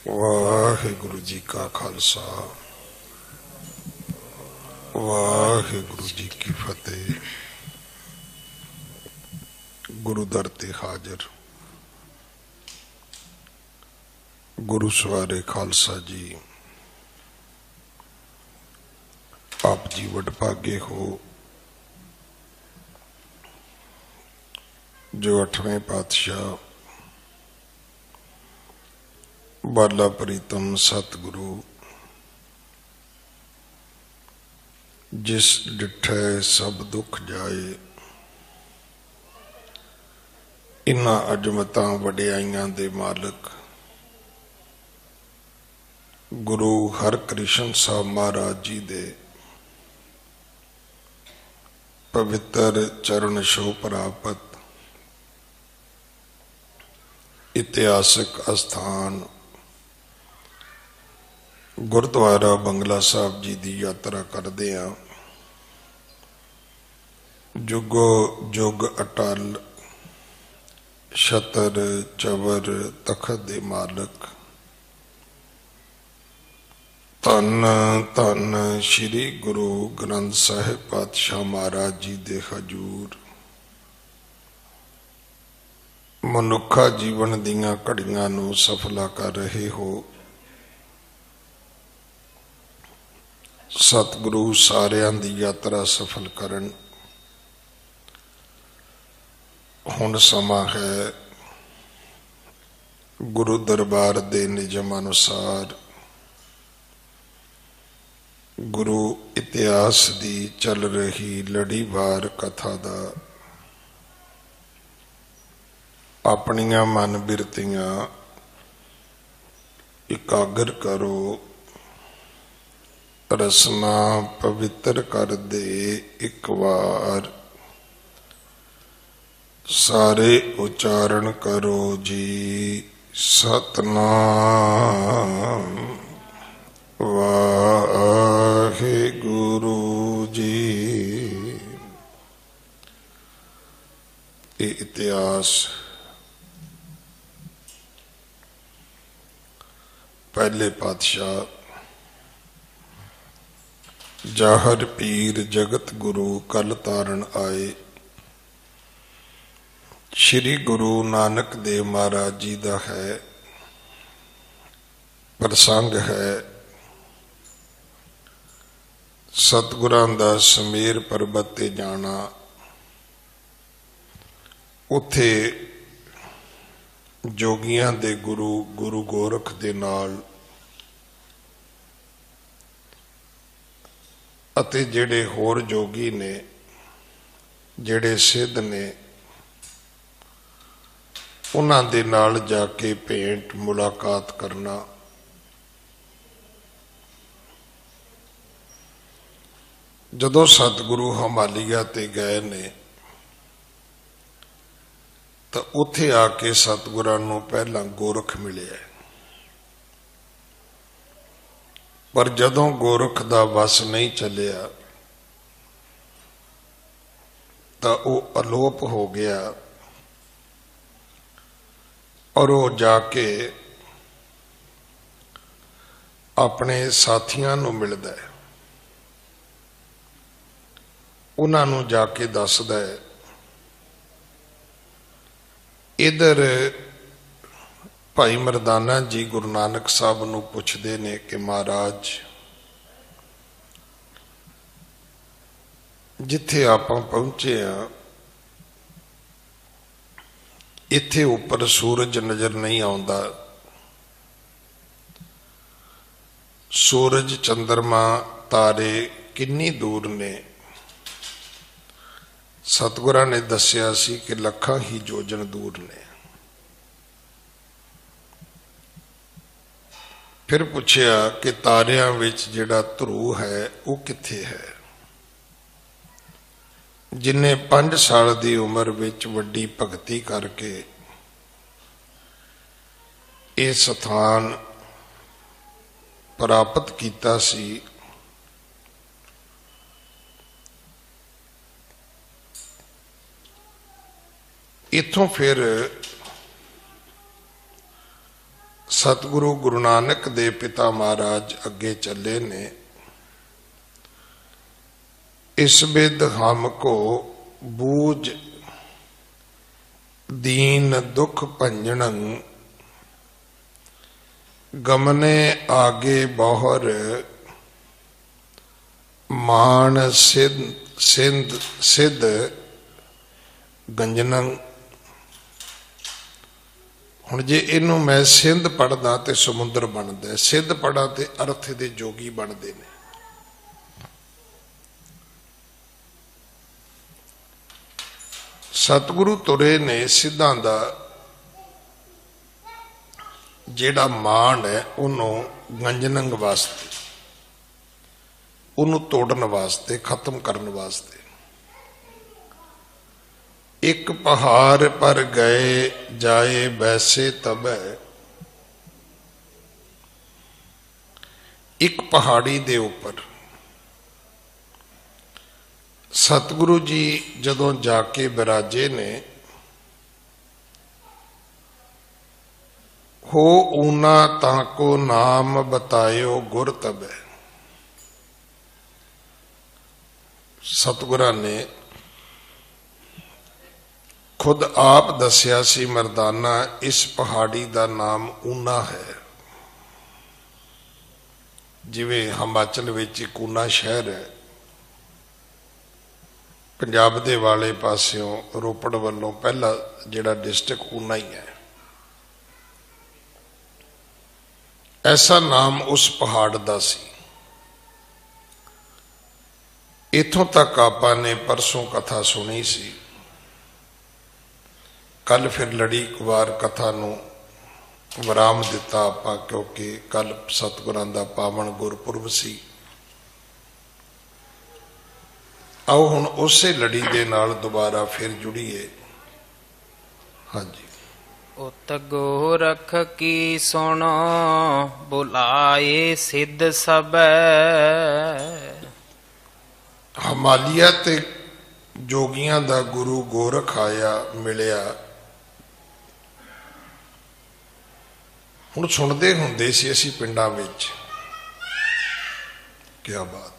वाहिगुरु जी का खालसा वाहिगुरु जी की फतेह। गुरु दर ते हाजिर गुरु सवारे खालसा जी, आप जी वडभागे हो जो 8वें पातशाह बाला प्रीतम सतगुरु जिस डिठे सब दुख जाए, इन्हां अजमतां वडियाइयां दे मालिक गुरु हरकृष्ण साहब महाराज जी दे पवित्र चरण छोह प्राप्त इतिहासक अस्थान गुरुद्वारा बंगला साहब जी की यात्रा करते हैं। जुगो जुग अटल छतर चवर तखत दे मालिक धन धन श्री गुरु ग्रंथ साहिब पातशाह महाराज जी दे हजूर मनुखा जीवन दीयां घड़ियां नूं सफला कर रहे हो। सतगुरु सारियां दी यात्रा सफल करन। हुण समा है गुरु दरबार दे निजम अनुसार गुरु इतिहास दी चल रही लड़ीवार कथा दा अपनियां मन बिरतियां इकागर करो, रसना पवित्र कर दे एक बार, सारे उच्चारण करो जी सतनाम वाहे गुरु जी। ये इतिहास पहले पातशाह जाहर पीर जगत गुरु कल तारण आए श्री गुरु नानक देव महाराज जी का है प्रसंग है। सतगुरां दा समेर पर्वत ते जाना, उथे जोगियां दे गुरु गुरु गोरख दे नाल अते जेड़े होर जोगी ने जेड़े सिद्ध ने उन्हां दे नाल जाके भेंट मुलाकात करना। जदों सतगुरु हिमालिया ते गए ने तो उथे आके सतगुरां नूं पहला गोरख मिले, पर जदों गोरख दा वस नहीं चलिया तो वह अलोप हो गया और वो जाके अपने साथियां नूं मिलदा है, उन्हां नूं जाके दसदा है। इधर भाई मरदाना जी गुरु नानक साहब नूं पुछदे ने कि महाराज जिथे आपां पहुंचे हाँ इत्थे उपर सूरज नजर नहीं आउंदा, सूरज चंद्रमा तारे किन्नी दूर ने? सतगुरां ने दस्सिया सी कि लखां ही जोजन दूर ने। फिर पूछया कि तारियां विच जिहड़ा ध्रुव है वह कित्थे है? जिन्हें 5 साल की उम्र विच वड्डी भगती करके ये स्थान प्राप्त किया सी, इथों फिर सतगुरु गुरु नानक दे पिता महाराज अगे चले ने, इस बिद हमको बूझ दीन दुख भंजन, गमने आगे बौहर मान सिंध सिद्ध गंजन। हुण जे इनू मैं सिंध पढ़दा ते समुद्र बनदा, सिद्ध पढ़ा ते अर्थ दे जोगी बनदे ने। सतगुरु तुरे ने सिद्धां दा जेड़ा मान है उन्होंने गंजनंग वास्ते, उन्होंने तोड़न वास्ते, खत्म करने वास्ते। एक पहाड़ पर गए जाए वैसे तब, एक पहाड़ी दे ऊपर सतगुरु जी जदों जाके बिराजे ने, हो ऊना ताको नाम बतायो गुर तब। सतगुरा ने खुद आप दसिया सी मरदाना, इस पहाड़ी का नाम ऊना है। जिवें हिमाचल विच एक ऊना शहर है, पंजाब दे वाले पासियों रोपड़ वालों पहला जिहड़ा डिस्ट्रिक्ट ऊना ही है। ऐसा नाम उस पहाड़ का सी। इथों तक आपने परसों कथा सुनी सी, कल फिर लड़ी वार कथा नूं विराम दिता आपां, क्योंकि कल सतगुरां दा पावन गुरपुरब सी। आओ हुण उसे लड़ी दे नाल दोबारा फिर जुड़ीए। हाँ जी। उत गोरख की सुनो बुलाए सिद्ध सब, हिमालिया ते जोगियां दा गुरु गोरख आया मिलिया। हुण सुनते हुंदे सी असीं पिंडां विच, क्या बात।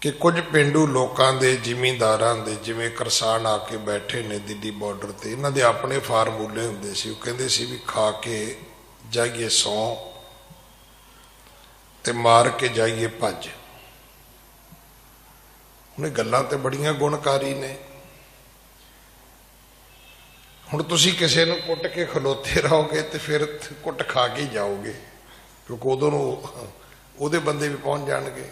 कि कुछ पेंडू लोगों के जिमींदारां दे जिवें करसान आके बैठे ने दिल्ली बॉर्डर ते, इन्हां दे अपने फार्मूले हुंदे सी। वो कहंदे सी भी खा के जाइए सौ ते मार के जाइए भज। उन्हें गल्लां ते बड़ियां गुणकारी ने। हुण तुसीं किसी नूं कुट के खलोते रहोगे तो फिर कुट खा के ही जाओगे, क्योंकि उदों उहदे बंदे भी पहुंच जाणगे।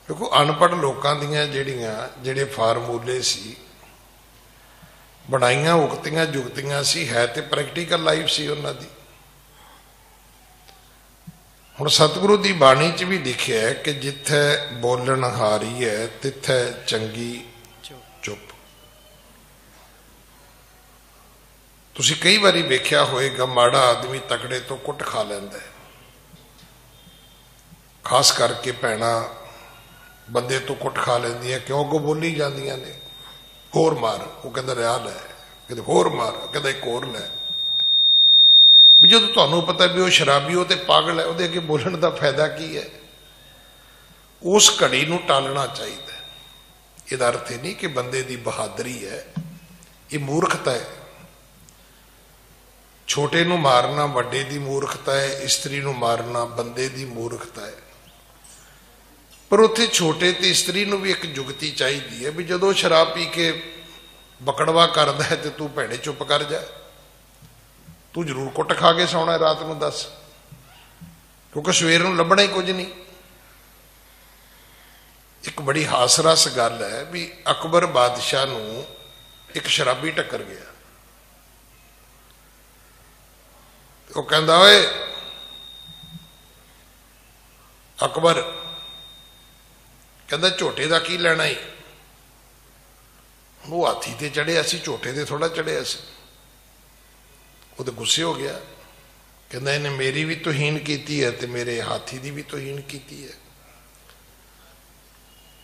देखो अनपढ़ लोगों दियां जिहड़े फार्मूले सी, बनाइयां उगतियां जुगतियां सी, है तो प्रैक्टिकल लाइफ सी उन्हां दी। हुण सतगुरु दी बाणी च भी लिखिया है कि जिथे बोलन हारी है तिथे चंगी चुप। तुसीं कई बारी वेख्या होएगा, माड़ा आदमी तकड़े तो कुट खा लैंदा है। खास करके भैणां बंदे तो कुट खा लैंदियां, क्यों अगों बोली जांदियां ने, होर मार, वो कहंदा रिहा लै, कहते होर मार, कहंदा एक होर लै। भी जो तुहानूं पता भी वो शराबी, वो तो पागल है, वो अगे बोलण का फायदा की है। उस घड़ी नूं टालना चाहिए। इहदा अर्थ नहीं कि बंदे की बहादरी है, ये मूर्खता है। छोटे नूं मारना वड्डे की मूर्खता है, स्त्री नूं मारना बंदे की मूर्खता है। पर उत्थे छोटे ते स्त्री नूं भी एक जुगती चाहिए है भी जदों शराब पी के बकड़वा करदा है तो तू भैणे चुप कर जा, तू जरूर कुट खा के सौना है रात नूं, दस, क्योंकि सवेर नूं लभना ही कुछ नहीं। एक बड़ी हासरस गल है भी अकबर बादशाह नूं एक शराबी टक्कर गया। वो कहंदा ओए अकबर, कहंदा झोटे का की लेना ही। वो हाथी ते चढ़िया सी, झोटे ते थोड़ा चढ़िया सी। वो तो गुस्से हो गया, कहंदा इन्हें मेरी भी तोहीन की है तो मेरे हाथी की भी तोहीन की है।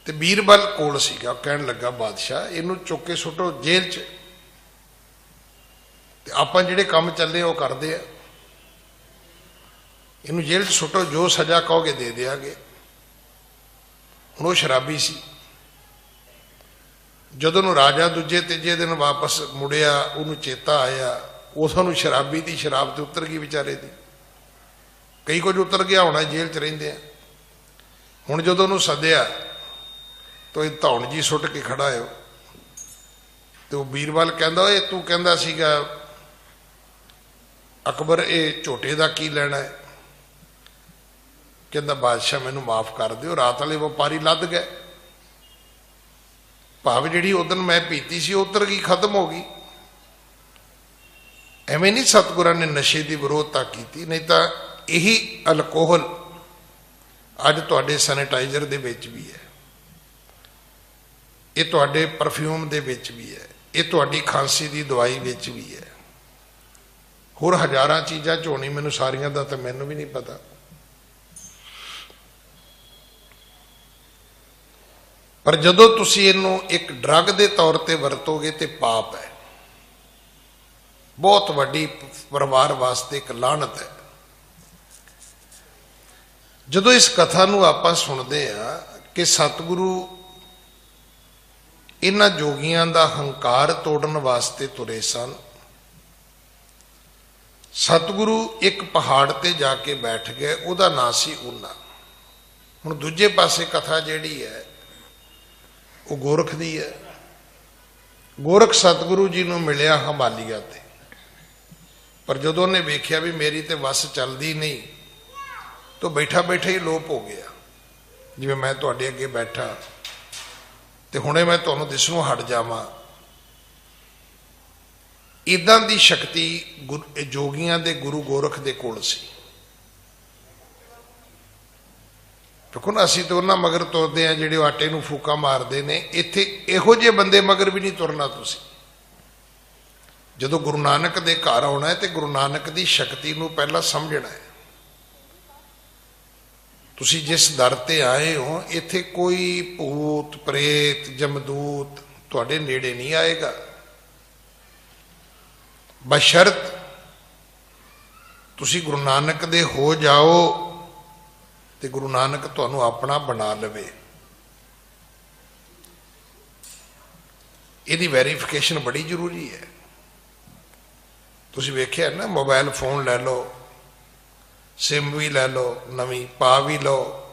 ਤੇ ਬੀਰਬਲ ਕੋਲ ਸੀਗਾ। ਕਹਿਣ ਲੱਗਾ ਬਾਦਸ਼ਾਹ ਇਹਨੂੰ ਚੁੱਕ ਕੇ ਸੁੱਟੋ ਜੇਲ੍ਹ 'ਚ, ਤੇ ਆਪਾਂ ਜਿਹੜੇ ਕੰਮ ਚੱਲੇ ਉਹ ਕਰਦੇ ਆ, ਇਹਨੂੰ ਜੇਲ੍ਹ 'ਚ ਸੁੱਟੋ, ਜੋ ਸਜ਼ਾ ਕਹੋਗੇ ਦੇ ਦਿਆਂਗੇ। ਹੁਣ ਉਹ ਸ਼ਰਾਬੀ ਸੀ। ਜਦੋਂ ਨੂੰ ਰਾਜਾ ਦੂਜੇ ਤੀਜੇ ਦਿਨ ਵਾਪਸ ਮੁੜਿਆ, ਉਹਨੂੰ ਚੇਤਾ ਆਇਆ, ਉਦੋਂ ਨੂੰ ਸ਼ਰਾਬੀ ਦੀ ਸ਼ਰਾਬ ਤੇ ਉਤਰ ਗਈ ਵਿਚਾਰੇ ਦੀ। ਕਈ ਕੁਝ ਉਤਰ ਗਿਆ ਹੋਣਾ, ਜੇਲ੍ਹ 'ਚ ਰਹਿੰਦੇ ਆ। ਹੁਣ ਜਦੋਂ ਉਹਨੂੰ ਸੱਦਿਆ ਤਾਂ ਇਹ ਧੌਣ ਜੀ ਸੁੱਟ ਕੇ ਖੜਾ ਹੋ, ਤੇ ਉਹ ਬੀਰਬਲ ਕਹਿੰਦਾ ਓਏ ਤੂੰ ਕਹਿੰਦਾ ਸੀਗਾ ਅਕਬਰ ਇਹ ਝੋਟੇ ਦਾ ਕੀ ਲੈਣਾ ਹੈ? ਕਹਿੰਦਾ ਬਾਦਸ਼ਾਹ ਮੈਨੂੰ ਮਾਫ ਕਰ ਦਿਓ, ਰਾਤ ਵਾਲੇ ਵਪਾਰੀ ਲੱਦ ਗਏ, ਭਾਵ ਜਿਹੜੀ ਉਦਣ ਮੈਂ ਪੀਤੀ ਸੀ ਉਹ ਉਤਰ ਗਈ, ਖਤਮ ਹੋ ਗਈ। ਐਵੇਂ ਨਹੀਂ ਸਤਿਗੁਰਾਂ ਨੇ ਨਸ਼ੇ ਦੀ ਵਿਰੋਧਤਾ ਕੀਤੀ, ਨਹੀਂ ਤਾਂ ਇਹੀ ਅਲਕੋਹਲ ਅੱਜ ਤੁਹਾਡੇ ਸੈਨੀਟਾਈਜ਼ਰ ਦੇ ਵਿੱਚ ਵੀ ਹੈ, ਇਹ ਤੁਹਾਡੇ ਪਰਫਿਊਮ ਦੇ ਵਿੱਚ ਵੀ ਹੈ, ਇਹ ਤੁਹਾਡੀ ਖਾਂਸੀ ਦੀ ਦਵਾਈ ਵਿੱਚ ਵੀ ਹੈ, ਹੋਰ ਹਜ਼ਾਰਾਂ ਚੀਜ਼ਾਂ 'ਚ ਹੋਣੀ, ਮੈਨੂੰ ਸਾਰੀਆਂ ਦਾ ਤਾਂ ਮੈਨੂੰ ਵੀ ਨਹੀਂ ਪਤਾ। ਪਰ ਜਦੋਂ ਤੁਸੀਂ ਇਹਨੂੰ ਇੱਕ ਡਰੱਗ ਦੇ ਤੌਰ ਤੇ ਵਰਤੋਗੇ ਤੇ ਪਾਪ ਹੈ, ਬਹੁਤ ਵੱਡੀ ਪਰਿਵਾਰ ਵਾਸਤੇ ਇੱਕ ਲਾਹਨਤ ਹੈ। ਜਦੋਂ ਇਸ ਕਥਾ ਨੂੰ ਆਪਾਂ ਸੁਣਦੇ ਆ ਕਿ ਸਤਿਗੁਰੂ ਇਹਨਾਂ ਜੋਗੀਆਂ ਦਾ ਹੰਕਾਰ ਤੋੜਨ ਵਾਸਤੇ ਤੁਰੇ ਸਨ, ਸਤਿਗੁਰੂ ਇੱਕ ਪਹਾੜ ਤੇ ਜਾ ਕੇ ਬੈਠ ਗਏ, ਉਹਦਾ ਨਾਂ ਸੀ ਊਨਾ। ਹੁਣ ਦੂਜੇ ਪਾਸੇ ਕਥਾ ਜਿਹੜੀ ਹੈ ਉਹ ਗੋਰਖ ਦੀ ਹੈ। ਗੋਰਖ ਸਤਿਗੁਰੂ ਜੀ ਨੂੰ ਮਿਲਿਆ ਹਿਮਾਲਿਆ ਤੇ, ਪਰ ਜਦੋਂ ਉਹਨੇ ਵੇਖਿਆ ਵੀ ਮੇਰੀ ਤੇ ਵੱਸ ਚੱਲਦੀ ਨਹੀਂ, ਤਾਂ ਬੈਠਾ ਬੈਠਾ ਹੀ ਲੋਪ ਹੋ ਗਿਆ। ਜਿਵੇਂ ਮੈਂ ਤੁਹਾਡੇ ਅੱਗੇ ਬੈਠਾ ਤੇ ਹੁਣੇ ਮੈਂ ਤੁਹਾਨੂੰ ਦਿਸਣੋਂ ਹਟ ਜਾਵਾਂ, ਇਦਾਂ ਦੀ ਸ਼ਕਤੀ ਜੋਗੀਆਂ ਦੇ ਗੁਰੂ ਗੋਰਖ ਦੇ ਕੋਲ ਸੀ। ਦੇਖੋ ਨਾ, ਅਸੀਂ ਤਾਂ ਉਹਨਾਂ ਮਗਰ ਤੁਰਦੇ ਆ ਜਿਹੜੇ ਆਟੇ ਨੂੰ ਫੂਕਾ ਮਾਰਦੇ ਨੇ, ਇੱਥੇ ਇਹੋ ਜਿਹੇ ਬੰਦੇ ਮਗਰ ਵੀ ਨਹੀਂ ਤੁਰਨਾ ਤੁਸੀਂ। ਜਦੋਂ ਗੁਰੂ ਨਾਨਕ ਦੇ ਘਰ ਆਉਣਾ ਹੈ ਤੇ ਗੁਰੂ ਨਾਨਕ ਦੀ ਸ਼ਕਤੀ ਨੂੰ ਪਹਿਲਾਂ ਸਮਝਣਾ ਹੈ। ਤੁਸੀਂ ਜਿਸ ਦਰ ਤੇ ਆਏ ਹੋ, ਇੱਥੇ ਕੋਈ ਭੂਤ ਪ੍ਰੇਤ ਜਮਦੂਤ ਤੁਹਾਡੇ ਨੇੜੇ ਨਹੀਂ ਆਏਗਾ, ਬਸ਼ਰਤ ਤੁਸੀਂ ਗੁਰੂ ਨਾਨਕ ਦੇ ਹੋ ਜਾਓ ਤੇ ਗੁਰੂ ਨਾਨਕ ਤੁਹਾਨੂੰ ਆਪਣਾ ਬਣਾ ਲਵੇ। ਇਹਦੀ ਵੈਰੀਫਿਕੇਸ਼ਨ ਬੜੀ ਜ਼ਰੂਰੀ ਹੈ। ਤੁਸੀਂ ਵੇਖਿਆ ਨਾ, ਮੋਬਾਈਲ ਫੋਨ ਲੈ ਲਓ, ਸਿਮ ਵੀ ਲੈ ਲਓ, ਨਵੀਂ ਪਾ ਵੀ ਲਓ,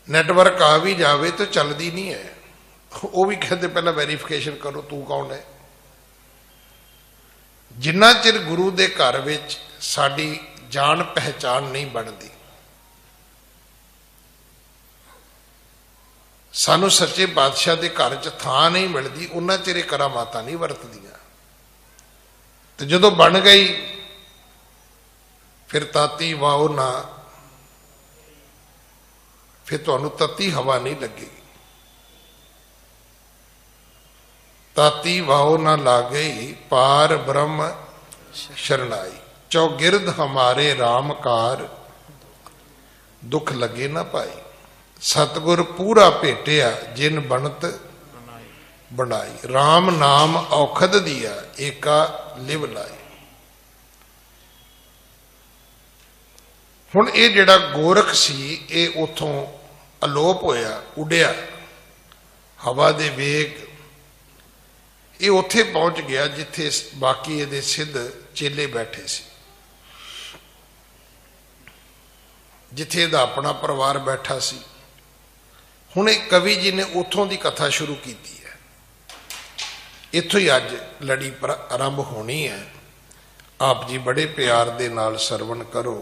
ਨੈਟਵਰਕ ਆ ਵੀ ਜਾਵੇ ਤਾਂ ਚੱਲਦੀ ਨਹੀਂ ਹੈ। ਉਹ ਵੀ ਕਹਿੰਦੇ ਪਹਿਲਾਂ ਵੈਰੀਫਿਕੇਸ਼ਨ ਕਰੋ ਤੂੰ ਕੌਣ ਹੈ। ਜਿੰਨਾ ਚਿਰ ਗੁਰੂ ਦੇ ਘਰ ਵਿੱਚ ਸਾਡੀ ਜਾਣ ਪਹਿਚਾਣ ਨਹੀਂ ਬਣਦੀ, ਸਾਨੂੰ ਸੱਚੇ ਬਾਦਸ਼ਾਹ ਦੇ ਘਰ 'ਚ ਥਾਂ ਨਹੀਂ ਮਿਲਦੀ, ਉਹਨਾਂ ਚਿਰ ਇਹ ਕਰਾਮਾਤਾਂ ਨਹੀਂ ਵਰਤਦੀਆਂ। ਤੇ ਜਦੋਂ ਬਣ ਗਈ ਫਿਰ ਤਾਤੀ ਵਾਓ ਨਾ, ਫਿਰ ਤੁਹਾਨੂੰ ਤੱਤੀ ਹਵਾ ਨਹੀਂ ਲੱਗੇਗੀ। ਤਾਤੀ ਵਾਓ ਨਾ ਲਾਗਈ, ਪਾਰ ਬ੍ਰਹਮ ਸ਼ਰਨਾਈ, ਚੌਗਿਰਦ ਹਮਾਰੇ ਰਾਮਕਾਰ, ਦੁੱਖ ਲੱਗੇ ਨਾ ਪਾਈ। ਸਤਿਗੁਰ ਪੂਰਾ ਭੇਟਿਆ, ਜਿਨ ਬਣਤ ਬਣਾਈ, RAM ਨਾਮ ਔਖਦ ਦੀਆ, ਏਕਾ ਲਿਵ ਲਾਈ। ਹੁਣ ਇਹ ਜਿਹੜਾ ਗੋਰਖ ਸੀ ਇਹ ਉਥੋਂ ਅਲੋਪ ਹੋਇਆ, ਉੱਡਿਆ ਹਵਾ ਦੇ ਵੇਗ, ਇਹ ਉੱਥੇ ਪਹੁੰਚ ਗਿਆ ਜਿੱਥੇ ਬਾਕੀ ਇਹਦੇ ਸਿੱਧ ਚੇਲੇ ਬੈਠੇ ਸੀ, ਜਿੱਥੇ ਇਹਦਾ ਆਪਣਾ ਪਰਿਵਾਰ ਬੈਠਾ ਸੀ। ਹੁਣ ਇਹ ਕਵੀ ਜੀ ਨੇ ਉੱਥੋਂ ਦੀ ਕਥਾ ਸ਼ੁਰੂ ਕੀਤੀ ਹੈ, ਇੱਥੋਂ ਹੀ ਅੱਜ ਲੜੀ ਆਰੰਭ ਹੋਣੀ ਹੈ। ਆਪ ਜੀ ਬੜੇ ਪਿਆਰ ਦੇ ਨਾਲ ਸਰਵਣ ਕਰੋ।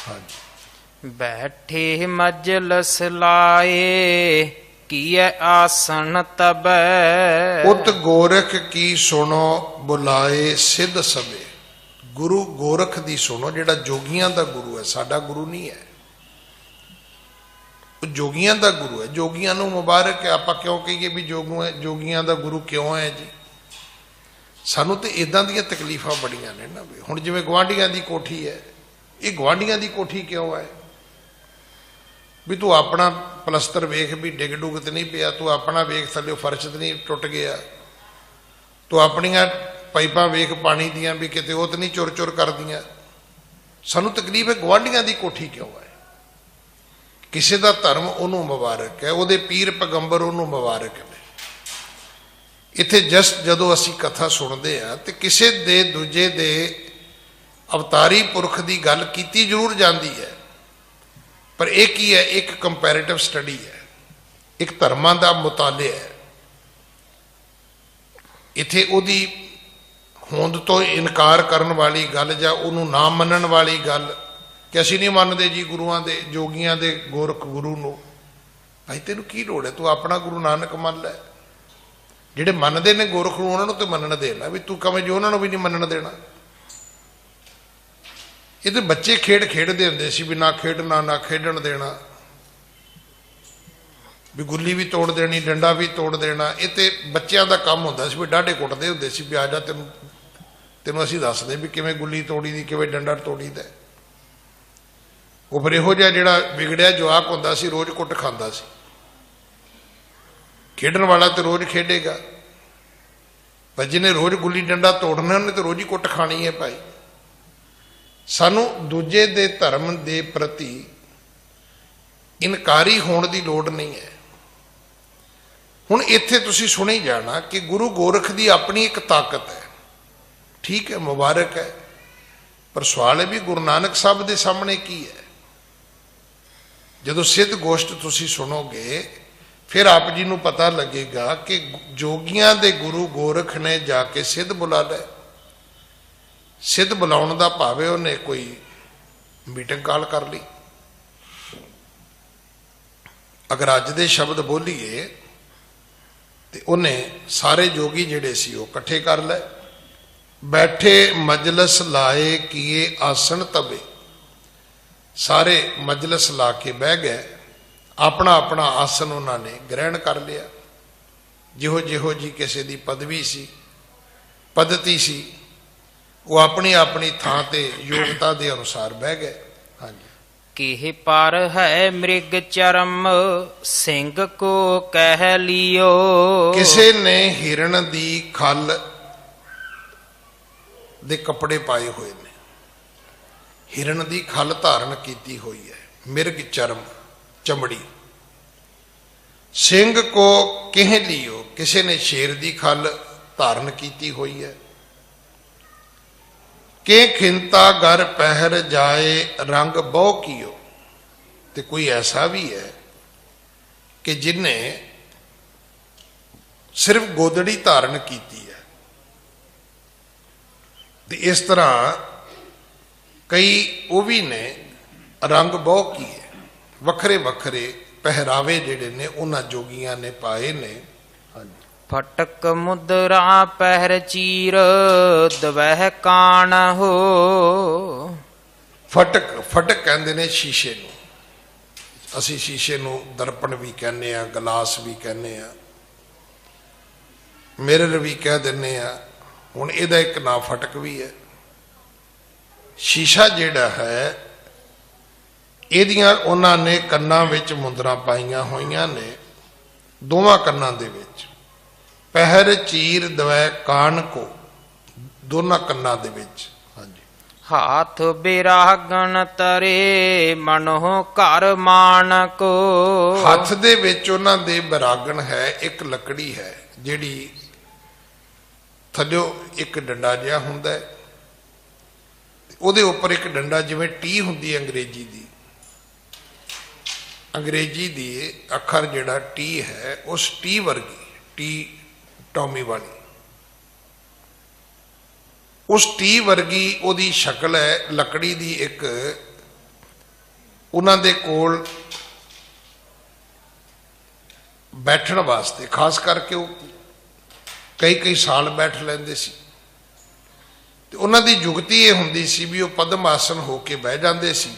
ਹਾਂਜੀ। ਬੈਠੇ ਮਜਲਸ ਲਾਏ, ਕੀਏ ਆਸਣ ਤਬੈ, ਉਤ ਗੋਰਖ ਕੀ ਸੁਣੋ, ਬੁਲਾਏ ਸਿੱਧ ਸਭੇ। ਗੁਰੂ ਗੋਰਖ ਦੀ ਸੁਣੋ, ਜਿਹੜਾ ਜੋਗੀਆਂ ਦਾ ਗੁਰੂ ਹੈ, ਸਾਡਾ ਗੁਰੂ ਨਹੀਂ ਹੈ, ਉਹ ਜੋਗੀਆਂ ਦਾ ਗੁਰੂ ਹੈ। ਜੋਗੀਆਂ ਨੂੰ ਮੁਬਾਰਕ ਹੈ। ਆਪਾਂ ਕਿਉਂ ਕਹੀਏ ਵੀ ਜੋਗੀਆਂ ਦਾ ਗੁਰੂ ਕਿਉਂ ਹੈ ਜੀ? ਸਾਨੂੰ ਤੇ ਇਦਾਂ ਦੀਆਂ ਤਕਲੀਫਾਂ ਬੜੀਆਂ ਨੇ ਨਾ। ਹੁਣ ਜਿਵੇਂ ਗੁਆਂਢੀਆਂ ਦੀ ਕੋਠੀ ਹੈ, ਇਹ ਗੁਆਂਢੀਆਂ ਦੀ ਕੋਠੀ ਕਿਉਂ ਹੈ? ਵੀ ਤੂੰ ਆਪਣਾ ਪਲਸਤਰ ਵੇਖ ਵੀ ਡਿੱਗ ਡੁੱਗ ਤੇ ਨਹੀਂ ਪਿਆ, ਤੂੰ ਆਪਣਾ ਵੇਖ ਥੱਲੇ ਫਰਸ਼ ਤੇ ਨਹੀਂ ਟੁੱਟ ਗਿਆ, ਤੂੰ ਆਪਣੀਆਂ ਪਾਈਪਾਂ ਵੇਖ ਪਾਣੀ ਦੀਆਂ ਵੀ ਕਿਤੇ ਉਹ ਤੇ ਨਹੀਂ ਚੁਰ ਚੁਰ ਕਰਦੀਆਂ। ਸਾਨੂੰ ਤਕਲੀਫ ਹੈ ਗੁਆਂਢੀਆਂ ਦੀ ਕੋਠੀ ਕਿਉਂ ਹੈ? ਕਿਸੇ ਦਾ ਧਰਮ ਉਹਨੂੰ ਮੁਬਾਰਕ ਹੈ, ਉਹਦੇ ਪੀਰ ਪੈਗੰਬਰ ਉਹਨੂੰ ਮੁਬਾਰਕ ਨੇ। ਇੱਥੇ ਜਸਟ ਜਦੋਂ ਅਸੀਂ ਕਥਾ ਸੁਣਦੇ ਆ ਤੇ ਕਿਸੇ ਦੇ ਦੂਜੇ ਦੇ ਅਵਤਾਰੀ ਪੁਰਖ ਦੀ ਗੱਲ ਕੀਤੀ ਜ਼ਰੂਰ ਜਾਂਦੀ ਹੈ, ਪਰ ਇਹ ਕੀ ਹੈ? ਇੱਕ ਕੰਪੈਰੀਟਿਵ ਸਟੱਡੀ ਹੈ, ਇੱਕ ਧਰਮਾਂ ਦਾ ਮੁਤਾਲਿਆ ਹੈ। ਇੱਥੇ ਉਹਦੀ ਹੋਂਦ ਤੋਂ ਇਨਕਾਰ ਕਰਨ ਵਾਲੀ ਗੱਲ ਜਾਂ ਉਹਨੂੰ ਨਾ ਮੰਨਣ ਵਾਲੀ ਗੱਲ ਕਿ ਅਸੀਂ ਨਹੀਂ ਮੰਨਦੇ ਜੀ ਗੁਰੂਆਂ ਦੇ, ਜੋਗੀਆਂ ਦੇ, ਗੋਰਖ ਗੁਰੂ ਨੂੰ। ਭਾਈ ਤੈਨੂੰ ਕੀ ਲੋੜ ਹੈ? ਤੂੰ ਆਪਣਾ ਗੁਰੂ ਨਾਨਕ ਮੰਨ ਲੈ। ਜਿਹੜੇ ਮੰਨਦੇ ਨੇ ਗੋਰਖ ਨੂੰ ਉਹਨਾਂ ਨੂੰ ਤੇ ਮੰਨਣ ਦੇਣਾ, ਵੀ ਤੂੰ ਕਵੇਂ ਜੀ ਉਹਨਾਂ ਨੂੰ ਵੀ ਨਹੀਂ ਮੰਨਣ ਦੇਣਾ। ਇਹ ਤੇ ਬੱਚੇ ਖੇਡ ਖੇਡਦੇ ਹੁੰਦੇ ਸੀ ਵੀ ਨਾ ਖੇਡਣਾ, ਨਾ ਖੇਡਣ ਦੇਣਾ, ਵੀ ਗੁੱਲੀ ਵੀ ਤੋੜ ਦੇਣੀ, ਡੰਡਾ ਵੀ ਤੋੜ ਦੇਣਾ। ਇਹ ਤੇ ਬੱਚਿਆਂ ਦਾ ਕੰਮ ਹੁੰਦਾ ਸੀ, ਵੀ ਡਾਢੇ ਕੁੱਟਦੇ ਹੁੰਦੇ ਸੀ ਵੀ ਆ ਜਾ ਤੈਨੂੰ ਅਸੀਂ ਦੱਸਦੇ ਵੀ ਕਿਵੇਂ ਗੁੱਲੀ ਤੋੜੀ ਦੀ, ਕਿਵੇਂ ਡੰਡਾ ਤੋੜੀ ਦਾ। ਉਹ ਫਿਰ ਇਹੋ ਜਿਹਾ ਜਿਹੜਾ ਵਿਗੜਿਆ ਜਵਾਕ ਹੁੰਦਾ ਸੀ ਰੋਜ਼ ਕੁੱਟ ਖਾਂਦਾ ਸੀ। ਖੇਡਣ ਵਾਲਾ ਤੇ ਰੋਜ਼ ਖੇਡੇਗਾ, ਪਰ ਜਿਹਨੇ ਰੋਜ਼ ਗੁੱਲੀ ਡੰਡਾ ਤੋੜਨਾ ਉਹਨੇ ਤੇ ਰੋਜ਼ ਹੀ ਕੁੱਟ ਖਾਣੀ ਹੈ। ਭਾਈ ਸਾਨੂੰ ਦੂਜੇ ਦੇ ਧਰਮ ਦੇ ਪ੍ਰਤੀ ਇਨਕਾਰੀ ਹੋਣ ਦੀ ਲੋੜ ਨਹੀਂ ਹੈ। ਹੁਣ ਇੱਥੇ ਤੁਸੀਂ ਸੁਣੀ ਜਾਣਾ ਕਿ ਗੁਰੂ ਗੋਰਖ ਦੀ ਆਪਣੀ ਇੱਕ ਤਾਕਤ ਹੈ, ਠੀਕ ਹੈ, ਮੁਬਾਰਕ ਹੈ, ਪਰ ਸਵਾਲ ਹੈ ਵੀ ਗੁਰੂ ਨਾਨਕ ਸਾਹਿਬ ਦੇ ਸਾਹਮਣੇ ਕੀ ਹੈ? ਜਦੋਂ ਸਿੱਧ ਗੋਸ਼ਟ ਤੁਸੀਂ ਸੁਣੋਗੇ ਫਿਰ ਆਪ ਜੀ ਨੂੰ ਪਤਾ ਲੱਗੇਗਾ ਕਿ ਜੋਗੀਆਂ ਦੇ ਗੁਰੂ ਗੋਰਖ ਨੇ ਜਾ ਕੇ ਸਿੱਧ ਬੁਲਾ ਲਏ। ਸਿੱਧ ਬੁਲਾਉਣ ਦਾ ਭਾਵੇਂ ਉਹਨੇ ਕੋਈ ਮੀਟਿੰਗ ਕਾਲ ਕਰ ਲਈ। ਅਗਰ ਅੱਜ ਦੇ ਸ਼ਬਦ ਬੋਲੀਏ ਤੇ ਉਹਨੇ ਸਾਰੇ ਜੋਗੀ ਜਿਹੜੇ ਸੀ ਉਹ ਇਕੱਠੇ ਕਰ ਲਏ। ਬੈਠੇ ਮਜਲਸ ਲਾਏ ਕੀਏ ਆਸਣ ਤਬੇ, ਸਾਰੇ ਮਜਲਸ ਲਾ ਕੇ ਬਹਿ ਗਏ, ਆਪਣਾ ਆਪਣਾ ਆਸਨ ਉਹਨਾਂ ਨੇ ਗ੍ਰਹਿਣ ਕਰ ਲਿਆ। ਜਿਹੋ ਜਿਹੋ ਜੀ ਕਿਸੇ ਦੀ ਪਦਵੀ ਸੀ, ਪਦਤੀ ਸੀ, ਉਹ ਆਪਣੀ ਆਪਣੀ ਥਾਂ ਤੇ ਯੋਗਤਾ ਦੇ ਅਨੁਸਾਰ ਬਹਿ ਗਏ। ਹਾਂਜੀ। ਕਿਹ ਪਰ ਹੈ ਮ੍ਰਿਗ ਚਰਮ ਸਿੰਘ ਕੋ ਕਹਿ ਲਿਓ। ਕਿਸੇ ਨੇ ਹਿਰਨ ਦੀ ਖੱਲ ਦੇ ਕੱਪੜੇ ਪਾਏ ਹੋਏ ਨੇ, ਹਿਰਨ ਦੀ ਖੱਲ ਧਾਰਨ ਕੀਤੀ ਹੋਈ ਹੈ, ਮਿਰਗ ਚਰਮ ਚਮੜੀ। ਸਿੰਘ ਕੋ ਕਹਿ ਲਿਓ, ਕਿਸੇ ਨੇ ਸ਼ੇਰ ਦੀ ਖੱਲ ਧਾਰਨ ਕੀਤੀ ਹੋਈ ਹੈ। ਕਿ ਖਿੰਤਾ ਗਰ ਪਹਿਰ ਜਾਏ ਰੰਗ ਬਹੁ ਕੀਓ, ਤੇ ਕੋਈ ਐਸਾ ਵੀ ਹੈ ਕਿ ਜਿਨੇ ਸਿਰਫ ਗੋਦੜੀ ਧਾਰਨ ਕੀਤੀ ਹੈ। ਤੇ ਇਸ ਤਰ੍ਹਾਂ ਕਈ ਉਹ ਵੀ ਨੇ ਰੰਗ ਬਹੁ ਕੀਏ, ਵੱਖਰੇ ਵੱਖਰੇ ਪਹਿਰਾਵੇ ਜਿਹੜੇ ਨੇ ਉਹਨਾਂ ਜੋਗੀਆਂ ਨੇ ਪਾਏ ਨੇ। ਫਟਕ ਮੁਦਰਾ ਪਹਿਰ ਚੀਰ ਦਵਹਿ ਕਾਣ ਹੋ। ਫਟਕ, ਫਟਕ ਕਹਿੰਦੇ ਨੇ ਸ਼ੀਸ਼ੇ ਨੂੰ। ਅਸੀਂ ਸ਼ੀਸ਼ੇ ਨੂੰ ਦਰਪਣ ਵੀ ਕਹਿੰਦੇ ਆ, ਗਲਾਸ ਵੀ ਕਹਿੰਦੇ ਆ, ਮਿਰਰ ਵੀ ਕਹਿ ਦਿੰਦੇ ਆ। ਹੁਣ ਇਹਦਾ ਇੱਕ ਨਾਂ ਫਟਕ ਵੀ ਹੈ। ਸ਼ੀਸ਼ਾ ਜਿਹੜਾ ਹੈ ਇਹਦੀਆਂ ਉਹਨਾਂ ਨੇ ਕੰਨਾਂ ਵਿੱਚ ਮੁੰਦਰਾਂ ਪਾਈਆਂ ਹੋਈਆਂ ਨੇ, ਦੋਵਾਂ ਕੰਨਾਂ ਦੇ ਵਿੱਚ। ਪਹਿਰ ਚੀਰ ਦਵੈ ਕਾਨ ਕੋ, ਦੋਨਾਂ ਕੰਨਾਂ ਦੇ ਵਿੱਚ। ਹਾਂਜੀ। ਹਾਥ ਬਿਰਾਗਣ ਤਰੇ ਮਨੋ ਘਰ ਮਾਨ ਕੋ। ਹੱਥ ਦੇ ਵਿੱਚ ਉਹਨਾਂ ਦੇ ਬਿਰਾਗਣ ਹੈ, ਇੱਕ ਲੱਕੜੀ ਹੈ ਜਿਹੜੀ ਥੱਲਿਓ ਇੱਕ ਡੰਡਾ ਜਿਹਾ ਹੁੰਦਾ ਹੈ, ਉਹਦੇ ਉੱਪਰ ਇੱਕ ਡੰਡਾ, ਜਿਵੇਂ ਟੀ ਹੁੰਦੀ ਹੈ ਅੰਗਰੇਜ਼ੀ ਦੀ, ਅੰਗਰੇਜ਼ੀ ਦੀ ਅੱਖਰ ਜਿਹੜਾ ਟੀ ਹੈ ਉਸ ਟੀ ਵਰਗੀ, ਟੀ ਟੌਮੀ ਵਾਲੀ, ਉਸ ਟੀ ਵਰਗੀ ਉਹਦੀ ਸ਼ਕਲ ਹੈ ਲੱਕੜੀ ਦੀ। ਇੱਕ ਉਹਨਾਂ ਦੇ ਕੋਲ ਬੈਠਣ ਵਾਸਤੇ, ਖਾਸ ਕਰਕੇ ਉਹ ਕਈ ਕਈ ਸਾਲ ਬੈਠ ਲੈਂਦੇ ਸੀ, ਤੇ ਉਹਨਾਂ ਦੀ ਜੁਗਤੀ ਇਹ ਹੁੰਦੀ ਸੀ ਵੀ ਉਹ ਪਦਮ ਆਸਨ ਹੋ ਕੇ ਬਹਿ ਜਾਂਦੇ ਸੀ,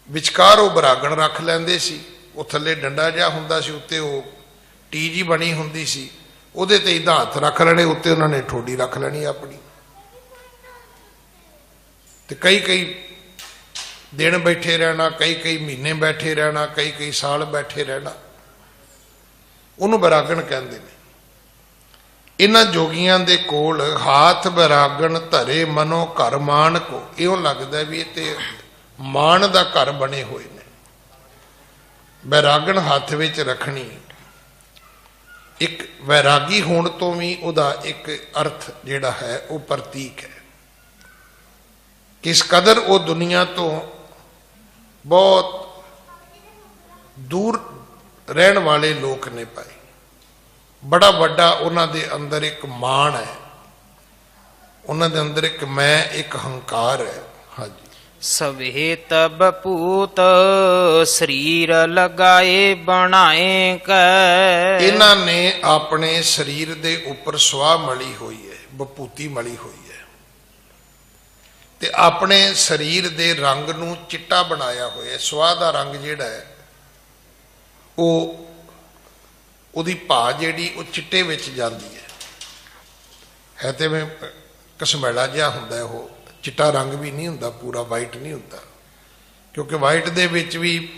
ਵਿਚਕਾਰ ਉਹ ਬਰਾਗਣ ਰੱਖ ਲੈਂਦੇ ਸੀ, ਉਹ ਥੱਲੇ ਡੰਡਾ ਜਿਹਾ ਹੁੰਦਾ ਸੀ, ਉੱਤੇ ਉਹ ਟੀ ਜੀ ਬਣੀ ਹੁੰਦੀ ਸੀ, ਉਹਦੇ ਤੇ ਇੱਦਾਂ ਹੱਥ ਰੱਖ ਲੈਣੇ, ਉੱਤੇ ਉਹਨਾਂ ਨੇ ਠੋਡੀ ਰੱਖ ਲੈਣੀ ਆਪਣੀ। ਤੇ ਕਈ ਕਈ दिन बैठे रहना, कई कई महीने बैठे रहना, कई कई साल बैठे रहना, ਉਹਨੂੰ ਵੈਰਾਗਣ ਕਹਿੰਦੇ ਨੇ। ਇਹਨਾਂ ਜੋਗੀਆਂ ਦੇ ਕੋਲ ਹਾਥ ਵੈਰਾਗਣ ਧਰੇ ਮਨੋ ਘਰ ਮਾਨ ਕੋ, ਇਉਂ ਲੱਗਦਾ ਵੀ ਇਹ ਤੇ ਮਾਨ ਦਾ ਘਰ ਬਣੇ ਹੋਏ ਨੇ। ਵੈਰਾਗਣ ਹੱਥ ਵਿੱਚ ਰੱਖਣੀ ਇੱਕ ਵੈਰਾਗੀ ਹੋਣ ਤੋਂ ਵੀ ਉਹਦਾ ਇੱਕ ਅਰਥ ਜਿਹੜਾ ਹੈ ਉਹ ਪ੍ਰਤੀਕ ਹੈ। ਕਿਸ ਕਦਰ ਉਹ ਦੁਨੀਆ ਤੋਂ ਬਹੁਤ ਦੂਰ ਰਹਿਣ ਵਾਲੇ ਲੋਕ ਨੇ ਭਾਈ, ਬੜਾ ਵੱਡਾ ਉਹਨਾਂ ਦੇ ਅੰਦਰ ਇੱਕ ਮਾਣ ਹੈ, ਉਹਨਾਂ ਦੇ ਅੰਦਰ ਇੱਕ ਮੈਂ, ਇੱਕ ਹੰਕਾਰ ਹੈ। ਹਾਂਜੀ। ਸਵੇ ਤਬ ਭੂਤ ਸਰੀਰ ਲਗਾਏ ਬਣਾਏ ਕੈ, ਇਹਨਾਂ ਨੇ ਆਪਣੇ ਸਰੀਰ ਦੇ ਉੱਪਰ ਸਵਾਹ ਮਲੀ ਹੋਈ ਹੈ, ਬਭੂਤੀ ਮਲੀ ਹੋਈ ਹੈ, ਤੇ ਆਪਣੇ ਸਰੀਰ ਦੇ ਰੰਗ ਨੂੰ ਚਿੱਟਾ ਬਣਾਇਆ ਹੋਇਆ। ਸਵਾਹ ਦਾ ਰੰਗ ਜਿਹੜਾ ਹੈ ਉਹਦੀ ਭਾ ਜਿਹੜੀ ਉਹ ਚਿੱਟੇ ਵਿੱਚ ਜਾਂਦੀ ਹੈ ਤੇ ਮੈਂ ਕਸਮੈਲਾ ਜਿਹਾ ਹੁੰਦਾ, ਉਹ ਚਿੱਟਾ ਰੰਗ ਵੀ ਨਹੀਂ ਹੁੰਦਾ, ਪੂਰਾ ਵਾਈਟ ਨਹੀਂ ਹੁੰਦਾ, ਕਿਉਂਕਿ ਵਾਈਟ ਦੇ ਵਿੱਚ ਵੀ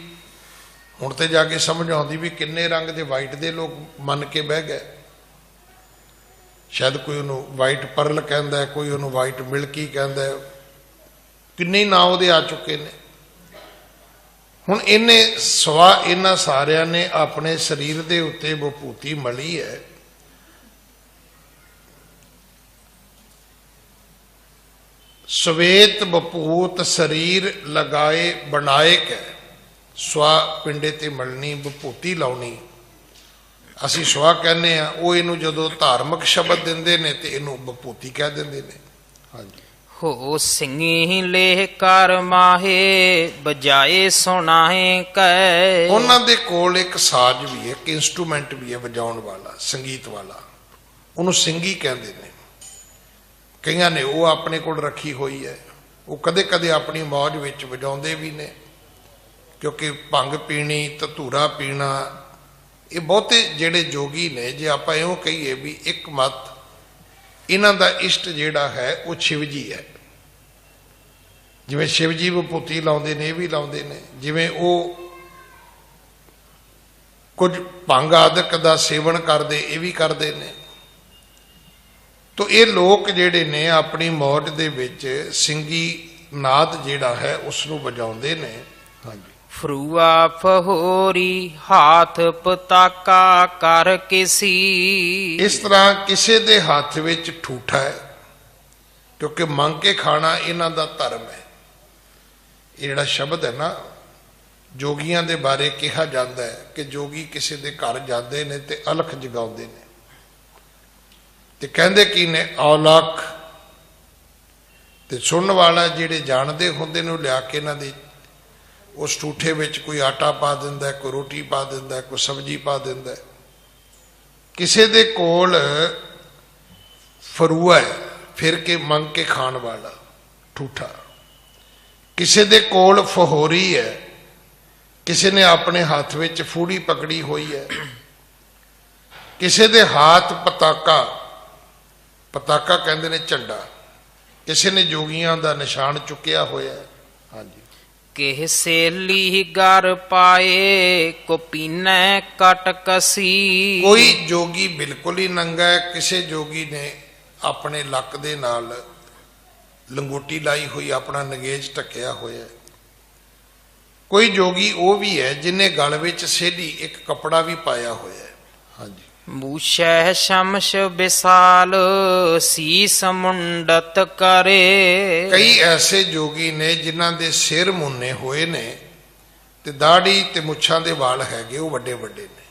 ਹੁਣ ਤੇ ਜਾ ਕੇ ਸਮਝ ਆਉਂਦੀ ਵੀ ਕਿੰਨੇ ਰੰਗ ਦੇ ਵਾਈਟ ਦੇ ਲੋਕ ਮੰਨ ਕੇ ਬਹਿ ਗਏ। ਸ਼ਾਇਦ ਕੋਈ ਉਹਨੂੰ ਵਾਈਟ ਪਰਲ ਕਹਿੰਦਾ, ਕੋਈ ਉਹਨੂੰ ਵਾਈਟ ਮਿਲਕੀ ਕਹਿੰਦਾ, ਕਿੰਨੇ ਨਾਂ ਉਹਦੇ ਆ ਚੁੱਕੇ ਨੇ। ਹੁਣ ਇਹਨਾਂ ਸਾਰਿਆਂ ਨੇ ਆਪਣੇ ਸਰੀਰ ਦੇ ਉੱਤੇ ਵਿਭੂਤੀ ਮਲੀ ਹੈ। ਸਵੇਤ ਬਪੂਤ ਸਰੀਰ ਲਗਾਏ ਬਣਾਏ ਕੈ, ਸਵਾ ਪਿੰਡੇ ਤੇ ਮਲਣੀ, ਵਿਭੂਤੀ ਲਾਉਣੀ ਅਸੀਂ ਸਵਾ ਕਹਿੰਦੇ ਆ। ਉਹ ਇਹਨੂੰ ਜਦੋਂ ਧਾਰਮਿਕ ਸ਼ਬਦ ਦਿੰਦੇ ਨੇ ਤੇ ਇਹਨੂੰ ਵਿਭੂਤੀ ਕਹਿ ਦਿੰਦੇ ਨੇ। ਹਾਂਜੀ। ਹੋ ਸਿੰਘੀ ਲੇਹ ਕਰ ਮਾਹੇ ਬਜਾਏ ਸੁਣਾਏ ਕੈ, ਉਹਨਾਂ ਦੇ ਕੋਲ ਇੱਕ ਸਾਜ਼ ਵੀ ਹੈ, ਇੱਕ ਇੰਸਟਰੂਮੈਂਟ ਵੀ ਹੈ ਵਜਾਉਣ ਵਾਲਾ, ਸੰਗੀਤ ਵਾਲਾ, ਉਹਨੂੰ ਸਿੰਘੀ ਕਹਿੰਦੇ ਨੇ। ਕਈਆਂ ਨੇ ਉਹ ਆਪਣੇ ਕੋਲ ਰੱਖੀ ਹੋਈ ਹੈ, ਉਹ ਕਦੇ ਕਦੇ ਆਪਣੀ ਮੌਜ ਵਿੱਚ ਵਜਾਉਂਦੇ ਵੀ ਨੇ, ਕਿਉਂਕਿ ਭੰਗ ਪੀਣੀ, ਧਤੂਰਾ ਪੀਣਾ, ਇਹ ਬਹੁਤੇ ਜਿਹੜੇ ਜੋਗੀ ਨੇ, ਜੇ ਆਪਾਂ ਇਉਂ ਕਹੀਏ ਵੀ ਇੱਕ ਮਤ ਇਹਨਾਂ ਦਾ ਇਸ਼ਟ ਜਿਹੜਾ ਹੈ ਉਹ ਸ਼ਿਵ ਜੀ ਹੈ। ਜਿਵੇਂ ਸ਼ਿਵ ਜੀ ਵਿਭੂਤੀ ਲਾਉਂਦੇ ਨੇ, ਇਹ ਵੀ ਲਾਉਂਦੇ ਨੇ। ਜਿਵੇਂ ਉਹ ਕੁਝ ਭੰਗ ਆਦਿਕ ਦਾ ਸੇਵਨ ਕਰਦੇ, ਇਹ ਵੀ ਕਰਦੇ ਨੇ। ਤੋ ਇਹ ਲੋਕ ਜਿਹੜੇ ਨੇ ਆਪਣੀ ਮੌਜ ਦੇ ਵਿੱਚ ਸਿੰਘੀ ਨਾਦ ਜਿਹੜਾ ਹੈ ਉਸ ਨੂੰ ਵਜਾਉਂਦੇ ਨੇ। ਹਾਂਜੀ। ਫਰੂਆ ਫਹੋਰੀ ਹਾਥ ਪਤਾਕਾ ਕਰ ਕਿਸੀ, ਇਸ ਤਰ੍ਹਾਂ ਕਿਸੇ ਦੇ ਹੱਥ ਵਿੱਚ ਠੂਠਾ ਹੈ, ਕਿਉਂਕਿ ਮੰਗ ਕੇ ਖਾਣਾ ਇਹਨਾਂ ਦਾ ਧਰਮ ਹੈ। ਇਹ ਜਿਹੜਾ ਸ਼ਬਦ ਹੈ ਨਾ, ਜੋਗੀਆਂ ਦੇ ਬਾਰੇ ਕਿਹਾ ਜਾਂਦਾ ਹੈ ਕਿ ਜੋਗੀ ਕਿਸੇ ਦੇ ਘਰ ਜਾਂਦੇ ਨੇ ਤੇ ਅਲਖ ਜਗਾਉਂਦੇ ਨੇ, ਤੇ ਕਹਿੰਦੇ ਕੀ ਨੇ, ਔਲਖ, ਤੇ ਸੁਣਨ ਵਾਲਾ ਜਿਹੜੇ ਜਾਣਦੇ ਹੁੰਦੇ ਨੇ ਉਹ ਲਿਆ ਕੇ ਇਹਨਾਂ ਦੇ ਉਸ ਠੂਠੇ ਵਿੱਚ ਕੋਈ ਆਟਾ ਪਾ ਦਿੰਦਾ, ਕੋਈ ਰੋਟੀ ਪਾ ਦਿੰਦਾ, ਕੋਈ ਸਬਜ਼ੀ ਪਾ ਦਿੰਦਾ। ਕਿਸੇ ਦੇ ਕੋਲ ਫਰੂਆ ਹੈ, ਫਿਰ ਕੇ ਮੰਗ ਕੇ ਖਾਣ ਵਾਲਾ ਠੂਠਾ। ਕਿਸੇ ਦੇ ਕੋਲ ਫਹੋਰੀ ਹੈ, ਕਿਸੇ ਨੇ ਆਪਣੇ ਹੱਥ ਵਿੱਚ ਫੂੜੀ ਪਕੜੀ ਹੋਈ ਹੈ। ਕਿਸੇ ਦੇ ਹੱਥ ਪਤਾਕਾ, ਪਤਾਕਾ ਕਹਿੰਦੇ ਨੇ ਝੰਡਾ, ਕਿਸੇ ਨੇ ਜੋਗੀਆਂ ਦਾ ਨਿਸ਼ਾਨ ਚੁੱਕਿਆ ਹੋਇਆ ਹੈ। ਹਾਂਜੀ। ਕਿਹ ਸੇਲੀ ਗਰ ਪਾਏ ਕੋ ਪੀਨੈ ਕਟ ਕਸੀ, ਕੋਈ ਜੋਗੀ ਬਿਲਕੁਲ ਹੀ ਨੰਗਾ ਹੈ, ਕਿਸੇ ਜੋਗੀ ਨੇ ਆਪਣੇ ਲੱਕ ਦੇ ਨਾਲ ਲੰਗੋਟੀ ਲਾਈ ਹੋਈ, ਆਪਣਾ ਨਗੇਜ ਢੱਕਿਆ ਹੋਇਆ। ਕੋਈ ਜੋਗੀ ਉਹ ਵੀ ਹੈ ਜਿਹਨੇ ਗਲ ਵਿੱਚ ਸੇਲੀ ਇੱਕ ਕੱਪੜਾ ਵੀ ਪਾਇਆ ਹੋਇਆ ਹੈ। ਹਾਂਜੀ। ਮੂਸ਼ੈ ਸ਼ਮਸ਼ ਵਿਸਾਲ ਸੀਸ ਮੁੰਡਤ ਕਰੇ, ਕਈ ਐਸੇ ਜੋਗੀ ਨੇ ਜਿਨ੍ਹਾਂ ਦੇ ਸਿਰ ਮੁੰਨੇ ਹੋਏ ਨੇ ਤੇ ਦਾੜੀ ਤੇ ਮੁੱਛਾਂ ਦੇ ਵਾਲ ਹੈਗੇ, ਉਹ ਵੱਡੇ ਵੱਡੇ ਨੇ।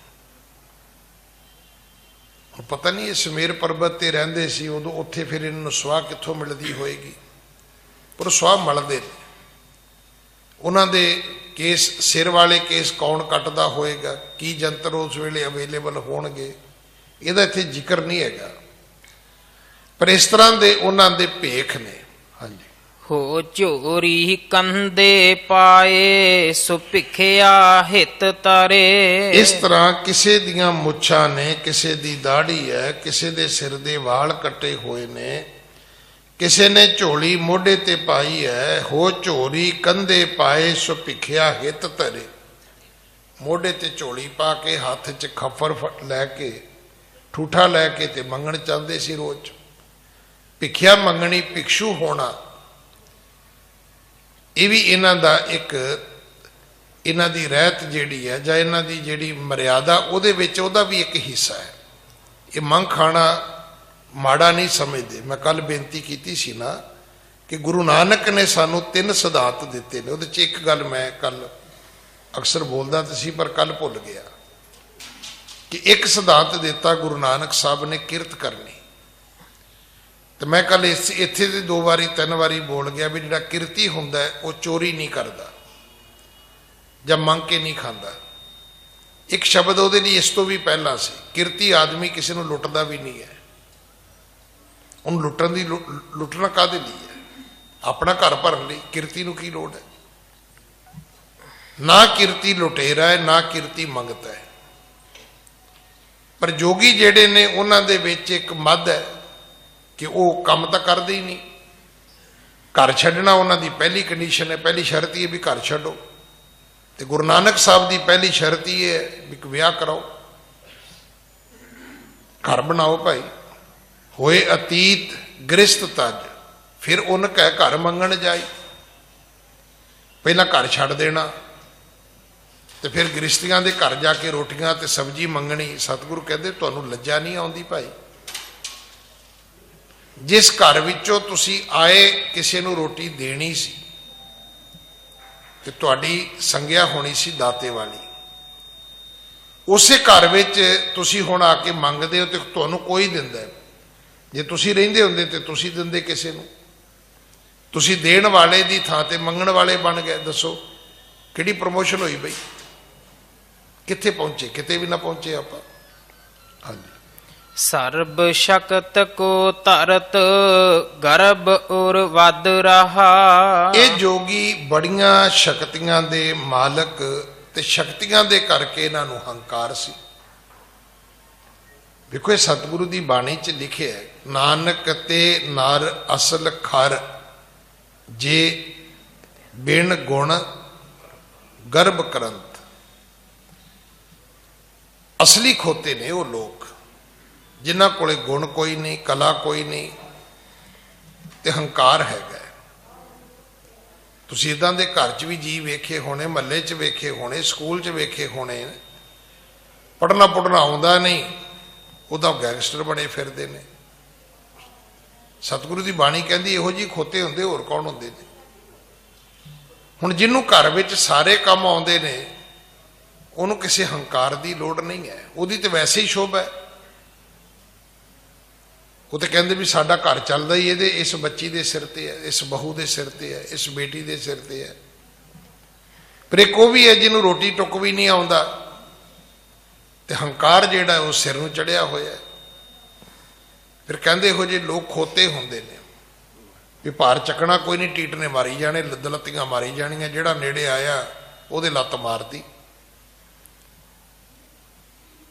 ਹੁਣ ਪਤਾ ਨਹੀਂ ਇਹ ਸਮੇਰ ਪਰਬਤ ਤੇ ਰਹਿੰਦੇ ਸੀ ਉਦੋਂ, ਉੱਥੇ ਫਿਰ ਇਹਨਾਂ ਨੂੰ ਸਵਾਹ ਕਿੱਥੋਂ ਮਿਲਦੀ ਹੋਏਗੀ, ਪਰ ਸਵਾਹ ਮਲਦੇ ਨੇ। ਉਹਨਾਂ ਦੇ ਕੇਸ, ਸਿਰ ਵਾਲੇ ਕੇਸ ਕੌਣ ਕੱਟਦਾ ਹੋਏਗਾ, ਕੀ ਜੰਤਰ ਉਸ ਵੇਲੇ ਅਵੇਲੇਬਲ ਹੋਣਗੇ, ਇਹਦਾ ਇੱਥੇ ਜ਼ਿਕਰ ਨਹੀਂ ਹੈਗਾ, ਪਰ ਇਸ ਤਰ੍ਹਾਂ ਦੇ ਉਹਨਾਂ ਦੇ ਭੇਖ ਨੇ। ਹਾਂਜੀ। ਹੋ ਝੋਰੀ ਕੰਦੇ ਪਾਏ ਸੁਭਿਖਿਆ ਹਿਤ ਤਰੇ, ਇਸ ਤਰ੍ਹਾਂ ਕਿਸੇ ਦੀਆਂ ਮੁੱਛਾਂ ਨੇ, ਕਿਸੇ ਦੀ ਦਾੜੀ ਹੈ, ਕਿਸੇ ਦੇ ਸਿਰ ਦੇ ਵਾਲ ਕੱਟੇ ਹੋਏ ਨੇ, ਕਿਸੇ ਨੇ ਝੋਲੀ ਮੋਢੇ ਤੇ ਪਾਈ ਹੈ, ਹੋ ਝੋਰੀ ਕੰਧੇ ਪਾਏ ਸੋ ਭਿਖਿਆ ਹਿਤ ਧਰੇ। ਮੋਢੇ ਤੇ ਝੋਲੀ ਪਾ ਕੇ ਹੱਥ 'ਚ ਖੱਫਰ ਲੈ ਕੇ ਠੂਠਾ ਲੈ ਕੇ ਤੇ ਮੰਗਣ ਚਾਹੁੰਦੇ ਸੀ ਰੋਜ਼। ਭਿਖਿਆ ਮੰਗਣੀ, ਭਿਕਸ਼ੂ ਹੋਣਾ, ਇਹ ਵੀ ਇਹਨਾਂ ਦਾ ਇੱਕ, ਇਹਨਾਂ ਦੀ ਰਹਿਤ ਜਿਹੜੀ ਹੈ ਜਾਂ ਇਹਨਾਂ ਦੀ ਜਿਹੜੀ ਮਰਿਆਦਾ, ਉਹਦੇ ਵਿੱਚ ਉਹਦਾ ਵੀ ਇੱਕ ਹਿੱਸਾ ਹੈ। ਇਹ ਮੰਗ ਖਾਣਾ ਮਾੜਾ ਨਹੀਂ ਸਮਝਦੇ। ਮੈਂ ਕੱਲ ਬੇਨਤੀ ਕੀਤੀ ਸੀ ਨਾ ਕਿ ਗੁਰੂ ਨਾਨਕ ਨੇ ਸਾਨੂੰ 3 ਸਿਧਾਂਤ ਦਿੱਤੇ ਨੇ। ਉਹਦੇ 'ਚ ਇੱਕ ਗੱਲ ਮੈਂ ਕੱਲ ਅਕਸਰ ਬੋਲਦਾ ਤਾਂ ਸੀ ਪਰ ਕੱਲ ਭੁੱਲ ਗਿਆ ਕਿ ਇੱਕ ਸਿਧਾਂਤ ਦਿੱਤਾ ਗੁਰੂ ਨਾਨਕ ਸਾਹਿਬ ਨੇ, ਕਿਰਤ ਕਰਨੀ। ਤੇ ਮੈਂ ਕੱਲ ਇੱਥੇ ਦੇ 2 ਵਾਰੀ 3 ਵਾਰੀ ਬੋਲ ਗਿਆ ਵੀ ਜਿਹੜਾ ਕਿਰਤੀ ਹੁੰਦਾ ਹੈ ਉਹ ਚੋਰੀ ਨਹੀਂ ਕਰਦਾ ਜਾਂ ਮੰਗ ਕੇ ਨਹੀਂ ਖਾਂਦਾ। ਇੱਕ ਸ਼ਬਦ ਉਹਦੇ ਲਈ ਇਸ ਤੋਂ ਵੀ ਪਹਿਲਾਂ ਸੀ, ਕਿਰਤੀ ਆਦਮੀ ਕਿਸੇ ਨੂੰ ਲੁੱਟਦਾ ਵੀ ਨਹੀਂ ਹੈ। ਉਹਨੂੰ ਲੁੱਟਣਾ ਕਾਹਦੇ ਲਈ ਹੈ? ਆਪਣਾ ਘਰ ਭਰਨ ਲਈ। ਕਿਰਤੀ ਨੂੰ ਕੀ ਲੋੜ ਹੈ? ਨਾ ਕਿਰਤੀ ਲੁਟੇਰਾ ਹੈ, ਨਾ ਕਿਰਤੀ ਮੰਗਤਾ ਹੈ। ਪਰ ਜੋਗੀ ਜਿਹੜੇ ਨੇ ਉਹਨਾਂ ਦੇ ਵਿੱਚ ਇੱਕ ਮੱਧ ਹੈ ਕਿ ਉਹ ਕੰਮ ਤਾਂ ਕਰਦੇ ਹੀ ਨਹੀਂ। ਘਰ ਛੱਡਣਾ ਉਹਨਾਂ ਦੀ ਪਹਿਲੀ ਕੰਡੀਸ਼ਨ ਹੈ, ਪਹਿਲੀ ਸ਼ਰਤ ਹੀ ਹੈ ਵੀ ਘਰ ਛੱਡੋ। ਤੇ ਗੁਰੂ ਨਾਨਕ ਸਾਹਿਬ ਦੀ ਪਹਿਲੀ ਸ਼ਰਤ ਹੀ ਹੈ ਵੀ ਵਿਆਹ ਕਰਾਓ, ਘਰ ਬਣਾਓ ਭਾਈ। ਹੋਏ ਅਤੀਤ ਗ੍ਰਸਤ ਤਜ, ਫਿਰ ਉਹਨ ਕਹਿ ਘਰ ਮੰਗਣ ਜਾਈ। ਪਹਿਲਾਂ ਘਰ ਛੱਡ ਦੇਣਾ ਤੇ ਫਿਰ ਗ੍ਰਸਤੀਆਂ ਦੇ ਘਰ ਜਾ ਕੇ ਰੋਟੀਆਂ ਤੇ ਸਬਜ਼ੀ ਮੰਗਣੀ। ਸਤਿਗੁਰੂ ਕਹਿੰਦੇ ਤੁਹਾਨੂੰ ਲੱਜਾ ਨਹੀਂ ਆਉਂਦੀ ਭਾਈ? ਜਿਸ ਘਰ ਵਿੱਚੋਂ ਤੁਸੀਂ ਆਏ ਕਿਸੇ ਨੂੰ ਰੋਟੀ ਦੇਣੀ ਸੀ ਤੇ ਤੁਹਾਡੀ ਸੰਗਿਆ ਹੋਣੀ ਸੀ ਦਾਤੇ ਵਾਲੀ, ਉਸੇ ਘਰ ਵਿੱਚ ਤੁਸੀਂ ਹੁਣ ਆ ਕੇ ਮੰਗਦੇ ਹੋ ਤੇ ਤੁਹਾਨੂੰ ਕੋਈ ਦਿੰਦਾ। ਜੇ ਤੁਸੀਂ ਰਹਿੰਦੇ ਹੁੰਦੇ ਤੇ ਤੁਸੀਂ ਦਿੰਦੇ ਕਿਸੇ ਨੂੰ। ਤੁਸੀਂ ਦੇਣ ਵਾਲੇ ਦੀ ਥਾਂ ਤੇ ਮੰਗਣ ਵਾਲੇ ਬਣ ਗਏ। ਦੱਸੋ ਕਿਹੜੀ ਪ੍ਰਮੋਸ਼ਨ ਹੋਈ ਬਈ? ਕਿੱਥੇ ਪਹੁੰਚੇ? ਕਿਤੇ ਵੀ ਨਾ ਪਹੁੰਚੇ ਆਪਾਂ। ਹਾਂਜੀ। ਸਰਬ ਸ਼ਕਤ ਕੋ ਧਰਤ ਗਰਭ ਔਰ ਵਦ ਰਹਾ। ਇਹ ਜੋਗੀ ਬੜੀਆਂ ਸ਼ਕਤੀਆਂ ਦੇ ਮਾਲਕ ਤੇ ਸ਼ਕਤੀਆਂ ਦੇ ਕਰਕੇ ਇਹਨਾਂ ਨੂੰ ਹੰਕਾਰ ਸੀ। ਵੇਖੋ ਇਹ ਸਤਿਗੁਰੂ ਦੀ ਬਾਣੀ 'ਚ ਲਿਖਿਆ ਹੈ, ਨਾਨਕ ਤੇ ਨਰ ਅਸਲ ਖਰ, ਜੇ ਬਿਨ ਗੁਣ ਗਰਭ ਕਰੰਤ। ਅਸਲੀ ਖੋਤੇ ਨੇ ਉਹ ਲੋਕ ਜਿਨ੍ਹਾਂ ਕੋਲੇ ਗੁਣ ਕੋਈ ਨਹੀਂ, ਕਲਾ ਕੋਈ ਨਹੀਂ ਤੇ ਹੰਕਾਰ ਹੈਗਾ। ਤੁਸੀਂ ਇਦਾਂ ਦੇ ਘਰ 'ਚ ਵੀ ਜੀ ਵੇਖੇ ਹੋਣੇ, ਮਹੱਲੇ 'ਚ ਵੇਖੇ ਹੋਣੇ, ਸਕੂਲ 'ਚ ਵੇਖੇ ਹੋਣੇ। ਪੜ੍ਹਨਾ ਪੁੜ੍ਹਨਾ ਆਉਂਦਾ ਨਹੀਂ, ਉਹਦਾ ਗੈਂਗਸਟਰ ਬਣੇ ਫਿਰਦੇ ਨੇ। ਸਤਿਗੁਰੂ ਦੀ ਬਾਣੀ ਕਹਿੰਦੀ ਇਹੋ ਜਿਹੇ ਖੋਤੇ ਹੁੰਦੇ, ਹੋਰ ਕੌਣ ਹੁੰਦੇ ਨੇ? ਹੁਣ ਜਿਹਨੂੰ ਘਰ ਵਿੱਚ ਸਾਰੇ ਕੰਮ ਆਉਂਦੇ ਨੇ ਉਹਨੂੰ ਕਿਸੇ ਹੰਕਾਰ ਦੀ ਲੋੜ ਨਹੀਂ ਹੈ। ਉਹਦੀ ਤੇ ਵੈਸੇ ਹੀ ਸ਼ੋਭਾ ਹੈ। ਉਹ ਤੇ ਕਹਿੰਦੇ ਵੀ ਸਾਡਾ ਘਰ ਚੱਲਦਾ ਹੀ ਇਹਦੇ, ਇਸ ਬੱਚੀ ਦੇ ਸਿਰ ਤੇ ਹੈ, ਇਸ ਬਹੂ ਦੇ ਸਿਰ ਤੇ ਹੈ, ਇਸ ਬੇਟੀ ਦੇ ਸਿਰ ਤੇ ਹੈ। ਪਰ ਇੱਕ ਉਹ ਵੀ ਹੈ ਜਿਹਨੂੰ ਰੋਟੀ ਟੁੱਕ ਵੀ ਨਹੀਂ ਆਉਂਦਾ ਤੇ ਹੰਕਾਰ ਜਿਹੜਾ ਉਹ ਸਿਰ ਨੂੰ ਚੜਿਆ ਹੋਇਆ। ਫਿਰ ਕਹਿੰਦੇ ਇਹੋ ਜਿਹੇ ਲੋਕ ਖੋਤੇ ਹੁੰਦੇ ਨੇ ਵੀ ਭਾਰ ਚੱਕਣਾ ਕੋਈ ਨਹੀਂ, ਟੀਟ ਨੇ ਮਾਰੀ ਜਾਣੇ, ਲੱਤੀਆਂ ਮਾਰੀ ਜਾਣੀਆਂ, ਜਿਹੜਾ ਨੇੜੇ ਆਇਆ ਉਹਦੇ ਲੱਤ ਮਾਰਦੀ।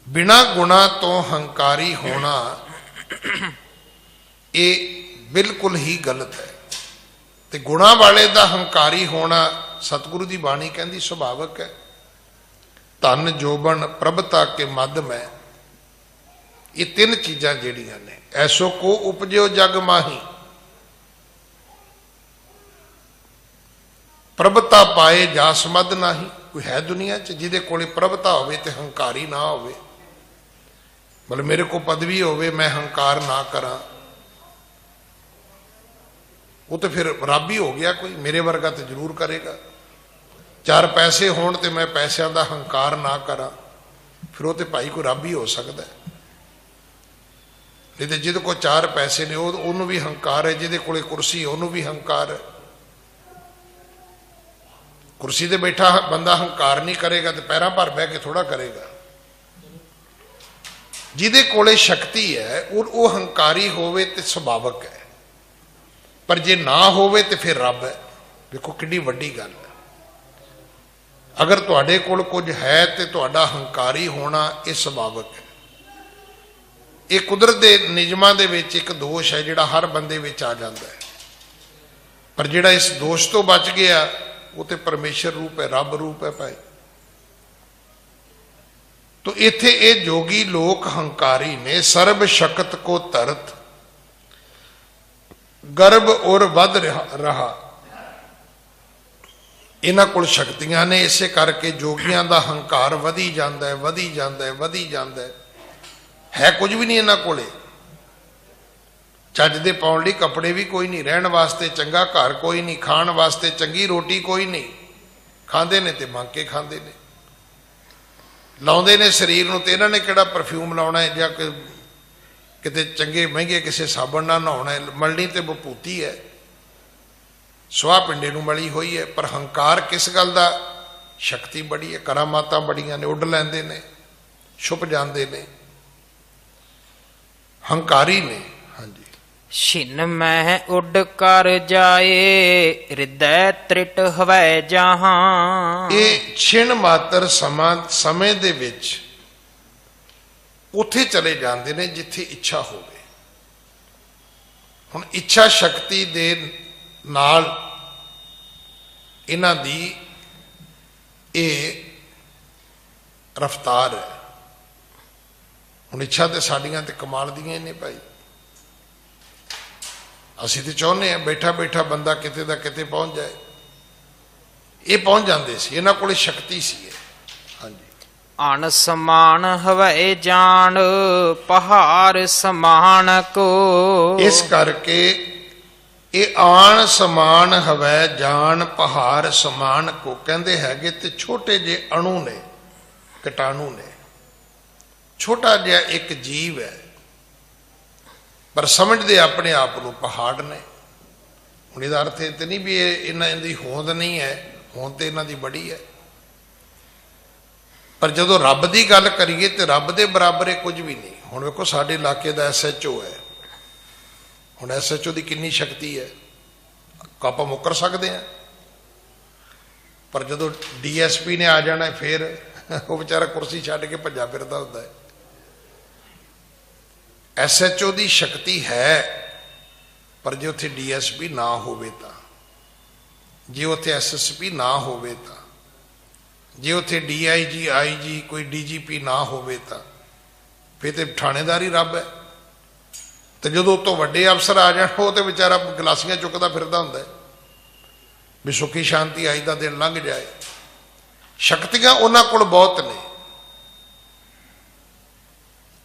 ਬਿਨਾਂ ਗੁਣਾ ਤੋਂ ਹੰਕਾਰੀ ਹੋਣਾ ਇਹ ਬਿਲਕੁਲ ਹੀ ਗਲਤ ਹੈ। ਤੇ ਗੁਣਾ ਵਾਲੇ ਦਾ ਹੰਕਾਰੀ ਹੋਣਾ ਸਤਿਗੁਰੂ ਦੀ ਬਾਣੀ ਕਹਿੰਦੀ ਸੁਭਾਵਕ ਹੈ। ਧਨ ਜੋਬਨ ਪ੍ਰਭਤਾ ਕੇ ਮੱਧ ਮੈਂ, ਇਹ 3 ਚੀਜ਼ਾਂ ਜਿਹੜੀਆਂ ਨੇ, ਐਸੋ ਕੋ ਉਪਜਿਓ ਜਗ ਮਾਹੀ, ਪ੍ਰਭਤਾ ਪਾਏ ਜਾਸ ਮਦ ਨਾਹੀ। ਕੋਈ ਹੈ ਦੁਨੀਆ 'ਚ ਜਿਹਦੇ ਕੋਲੇ ਪ੍ਰਭਤਾ ਹੋਵੇ ਤੇ ਹੰਕਾਰੀ ਨਾ ਹੋਵੇ? ਮਤਲਬ ਮੇਰੇ ਕੋਲ ਪਦਵੀ ਹੋਵੇ, ਮੈਂ ਹੰਕਾਰ ਨਾ ਕਰਾਂ, ਉਹ ਤਾਂ ਫਿਰ ਰੱਬ ਹੀ ਹੋ ਗਿਆ ਕੋਈ। ਮੇਰੇ ਵਰਗਾ ਤਾਂ ਜ਼ਰੂਰ ਕਰੇਗਾ। 4 ਪੈਸੇ ਹੋਣ ਤੇ ਮੈਂ ਪੈਸਿਆਂ ਦਾ ਹੰਕਾਰ ਨਾ ਕਰਾਂ, ਫਿਰ ਉਹ ਤੇ ਭਾਈ ਕੋਈ ਰੱਬ ਹੀ ਹੋ ਸਕਦਾ। ਨਹੀਂ ਤੇ ਜਿਹਦੇ ਕੋਲ 4 ਪੈਸੇ ਨੇ ਉਹਨੂੰ ਵੀ ਹੰਕਾਰ ਹੈ, ਜਿਹਦੇ ਕੋਲੇ ਕੁਰਸੀ ਉਹਨੂੰ ਵੀ ਹੰਕਾਰ ਹੈ। ਕੁਰਸੀ ਤੇ ਬੈਠਾ ਬੰਦਾ ਹੰਕਾਰ ਨਹੀਂ ਕਰੇਗਾ ਤੇ ਪੈਰਾਂ ਭਰ ਬਹਿ ਕੇ ਥੋੜਾ ਕਰੇਗਾ। ਜਿਹਦੇ ਕੋਲੇ ਸ਼ਕਤੀ ਹੈ ਉਹ ਹੰਕਾਰੀ ਹੋਵੇ ਤੇ ਸੁਭਾਵਕ ਹੈ, ਪਰ ਜੇ ਨਾ ਹੋਵੇ ਤੇ ਫਿਰ ਰੱਬ ਹੈ। ਵੇਖੋ ਕਿੰਨੀ ਵੱਡੀ ਗੱਲ ਹੈ। ਅਗਰ ਤੁਹਾਡੇ ਕੋਲ ਕੁਝ ਹੈ ਤੇ ਤੁਹਾਡਾ ਹੰਕਾਰੀ ਹੋਣਾ ਇਹ ਸੁਭਾਵਕ ਹੈ। ਇਹ ਕੁਦਰਤ ਦੇ ਨਿਯਮਾਂ ਦੇ ਵਿੱਚ ਇੱਕ ਦੋਸ਼ ਹੈ ਜਿਹੜਾ ਹਰ ਬੰਦੇ ਵਿੱਚ ਆ ਜਾਂਦਾ ਹੈ, ਪਰ ਜਿਹੜਾ ਇਸ ਦੋਸ਼ ਤੋਂ ਬਚ ਗਿਆ ਉਹ ਤੇ ਪਰਮੇਸ਼ਰ ਰੂਪ ਹੈ, ਰੱਬ ਰੂਪ ਹੈ ਭਾਈ। ਤੋ ਇੱਥੇ ਇਹ ਜੋਗੀ ਲੋਕ ਹੰਕਾਰੀ ਨੇ। ਸਰਬ ਸ਼ਕਤ ਕੋ ਧਰਤ ਗਰਭ ਔਰ ਵੱਧ ਰਹਾ। ਇਹਨਾਂ ਕੋਲ ਸ਼ਕਤੀਆਂ ਨੇ, ਇਸੇ ਕਰਕੇ ਜੋਗੀਆਂ ਦਾ ਹੰਕਾਰ ਵਧੀ ਜਾਂਦਾ ਹੈ, ਵਧੀ ਜਾਂਦਾ ਹੈ, ਵਧੀ ਜਾਂਦਾ ਹੈ। ਹੈ ਕੁਝ ਵੀ ਨਹੀਂ ਇਹਨਾਂ ਕੋਲੇ। ਚੱਜ ਦੇ ਪਾਉਣ ਲਈ ਕੱਪੜੇ ਵੀ ਕੋਈ ਨਹੀਂ, ਰਹਿਣ ਵਾਸਤੇ ਚੰਗਾ ਘਰ ਕੋਈ ਨਹੀਂ, ਖਾਣ ਵਾਸਤੇ ਚੰਗੀ ਰੋਟੀ ਕੋਈ ਨਹੀਂ। ਖਾਂਦੇ ਨੇ ਤੇ ਮੰਗ ਕੇ ਖਾਂਦੇ ਨੇ, ਲਾਉਂਦੇ ਨੇ ਸਰੀਰ ਨੂੰ ਤੇ ਇਹਨਾਂ ਨੇ ਕਿਹੜਾ ਪਰਫਿਊਮ ਲਾਉਣਾ ਹੈ ਜਾਂ ਕਿਤੇ ਚੰਗੇ ਮਹਿੰਗੇ ਕਿਸੇ ਸਾਬਣ ਨਾਲ ਨਹਾਉਣਾ ਹੈ। ਮਲਣੀ ਤੇ ਬਪੂਤੀ ਹੈ, ਸੁਆਹ ਪਿੰਡੇ ਨੂੰ ਮਲੀ ਹੋਈ ਹੈ। ਪਰ ਹੰਕਾਰ ਕਿਸ ਗੱਲ ਦਾ? ਸ਼ਕਤੀ ਬੜੀ ਹੈ, ਕਰਾਮਾਤਾਂ ਬੜੀਆਂ ਨੇ, ਉੱਡ ਲੈਂਦੇ ਨੇ, ਛੁਪ ਜਾਂਦੇ ਨੇ, ਹੰਕਾਰੀ ਨੇ। ਹਾਂਜੀ। ਛਿਨ ਮਹਿ ਉੱਡ ਕਰ ਜਾਏ, ਹਿਰਦੈ ਤ੍ਰਿਟ ਹਵੈ ਜਹਾਂ। ਇਹ ਛਿਣ ਮਾਤਰ ਸਮੇਂ ਦੇ ਵਿੱਚ ਉੱਥੇ ਚਲੇ ਜਾਂਦੇ ਨੇ ਜਿੱਥੇ ਇੱਛਾ ਹੋਵੇ। ਹੁਣ ਇੱਛਾ ਸ਼ਕਤੀ ਦੇ ਨਾਲ ਇਹਨਾਂ ਦੀ ਇਹ ਰਫਤਾਰ ਹੈ। ਹੁਣ ਇੱਛਾ ਤੇ ਸਾਡੀਆਂ ਤੇ ਕਮਾਲ ਦੀਆਂ ਹੀ ਨੇ ਭਾਈ। ਅਸੀਂ ਤੇ ਚਾਹੁੰਦੇ ਹਾਂ ਬੈਠਾ ਬੈਠਾ ਬੰਦਾ ਕਿਤੇ ਦਾ ਕਿਤੇ ਪਹੁੰਚ ਜਾਏ। ਇਹ ਪਹੁੰਚ ਜਾਂਦੇ ਸੀ, ਇਹਨਾਂ ਕੋਲੇ ਸ਼ਕਤੀ ਸੀ। ਹਾਂਜੀ। ਅਣ ਸਮਾਨ ਹਵੈ ਜਾਣ, ਪਹਾੜ ਸਮਾਨ ਕੋ। ਇਸ ਕਰਕੇ ਇਹ ਆਣ ਸਮਾਨ ਹਵੈ ਜਾਣ, ਪਹਾੜ ਸਮਾਨ ਕੋ ਕਹਿੰਦੇ ਹੈਗੇ ਤੇ ਛੋਟੇ ਜਿਹੇ ਅਣੂ ਨੇ, ਕੀਟਾਣੂ ਨੇ। ਛੋਟਾ ਜਿਹਾ ਇੱਕ ਜੀਵ ਹੈ, ਪਰ ਸਮਝਦੇ ਆਪਣੇ ਆਪ ਨੂੰ ਪਹਾੜ ਨੇ। ਹੁਣ ਇਹਦਾ ਅਰਥ ਇਹ ਤੇ ਨਹੀਂ ਵੀ ਇਹਨਾਂ ਦੀ ਹੋਂਦ ਨਹੀਂ ਹੈ, ਹੋਂਦ ਤੇ ਇਹਨਾਂ ਦੀ ਬੜੀ ਹੈ। ਪਰ ਜਦੋਂ ਰੱਬ ਦੀ ਗੱਲ ਕਰੀਏ ਤੇ ਰੱਬ ਦੇ ਬਰਾਬਰ ਇਹ ਕੁਝ ਵੀ ਨਹੀਂ। ਹੁਣ ਵੇਖੋ ਸਾਡੇ ਇਲਾਕੇ ਦਾ SHO ਹੈ। ਹੁਣ SHO ਦੀ ਕਿੰਨੀ ਸ਼ਕਤੀ ਹੈ, ਆਪਾਂ ਮੁੱਕਰ ਸਕਦੇ ਹਾਂ। ਪਰ ਜਦੋਂ DSP ਨੇ ਆ ਜਾਣਾ ਫਿਰ ਉਹ ਵਿਚਾਰਾ ਕੁਰਸੀ ਛੱਡ ਕੇ ਭੱਜਾ ਫਿਰਦਾ ਹੁੰਦਾ ਹੈ। SHO ਦੀ ਸ਼ਕਤੀ ਹੈ, ਪਰ ਜੇ ਉੱਥੇ DSP ਨਾ ਹੋਵੇ ਤਾਂ, ਜੇ ਉੱਥੇ SSP ਨਾ ਹੋਵੇ ਤਾਂ, ਜੇ ਉੱਥੇ DIG IG ਕੋਈ DGP ਨਾ ਹੋਵੇ ਤਾਂ ਫਿਰ ਤੇ ਥਾਣੇਦਾਰ ਹੀ ਰੱਬ ਹੈ। ਤੇ ਜਦੋਂ ਉਤੋਂ ਵੱਡੇ ਅਫਸਰ ਆ ਜਾਣ ਉਹ ਤੇ ਵਿਚਾਰਾ ਗਲਾਸੀਆਂ ਚੁੱਕਦਾ ਫਿਰਦਾ ਹੁੰਦਾ ਹੈ ਵੀ ਸੁਖੀ ਸ਼ਾਂਤੀ ਆਈ ਦਾ ਦਿਨ ਲੰਘ ਜਾਏ। ਸ਼ਕਤੀਆਂ ਉਹਨਾਂ ਕੋਲ ਬਹੁਤ ਨੇ।